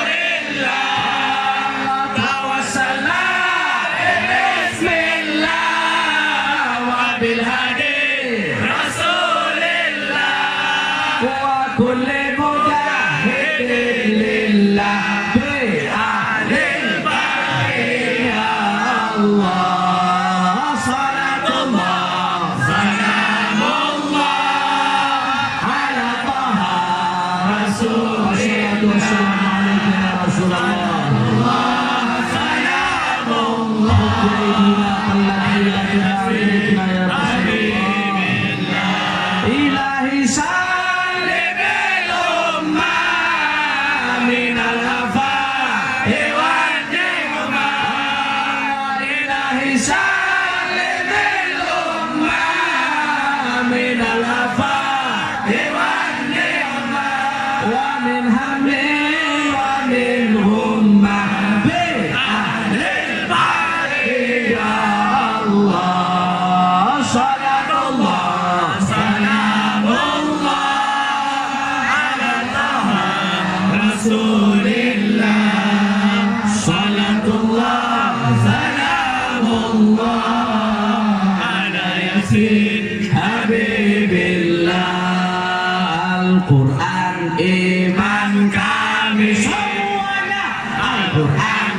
Tawassalna bismillah wa bil hadi Rasulillah wa kulli mujahidin lillah bi ahlil bait ya Allah. Salatullah, salamullah ala Taha Rasul. Assalamualaikum ya Rasulullah. Salamullah. Rasulillah, salatullah salamullah ala yasin habibillah. Al-Quran iman kami semuanya, Al-Quran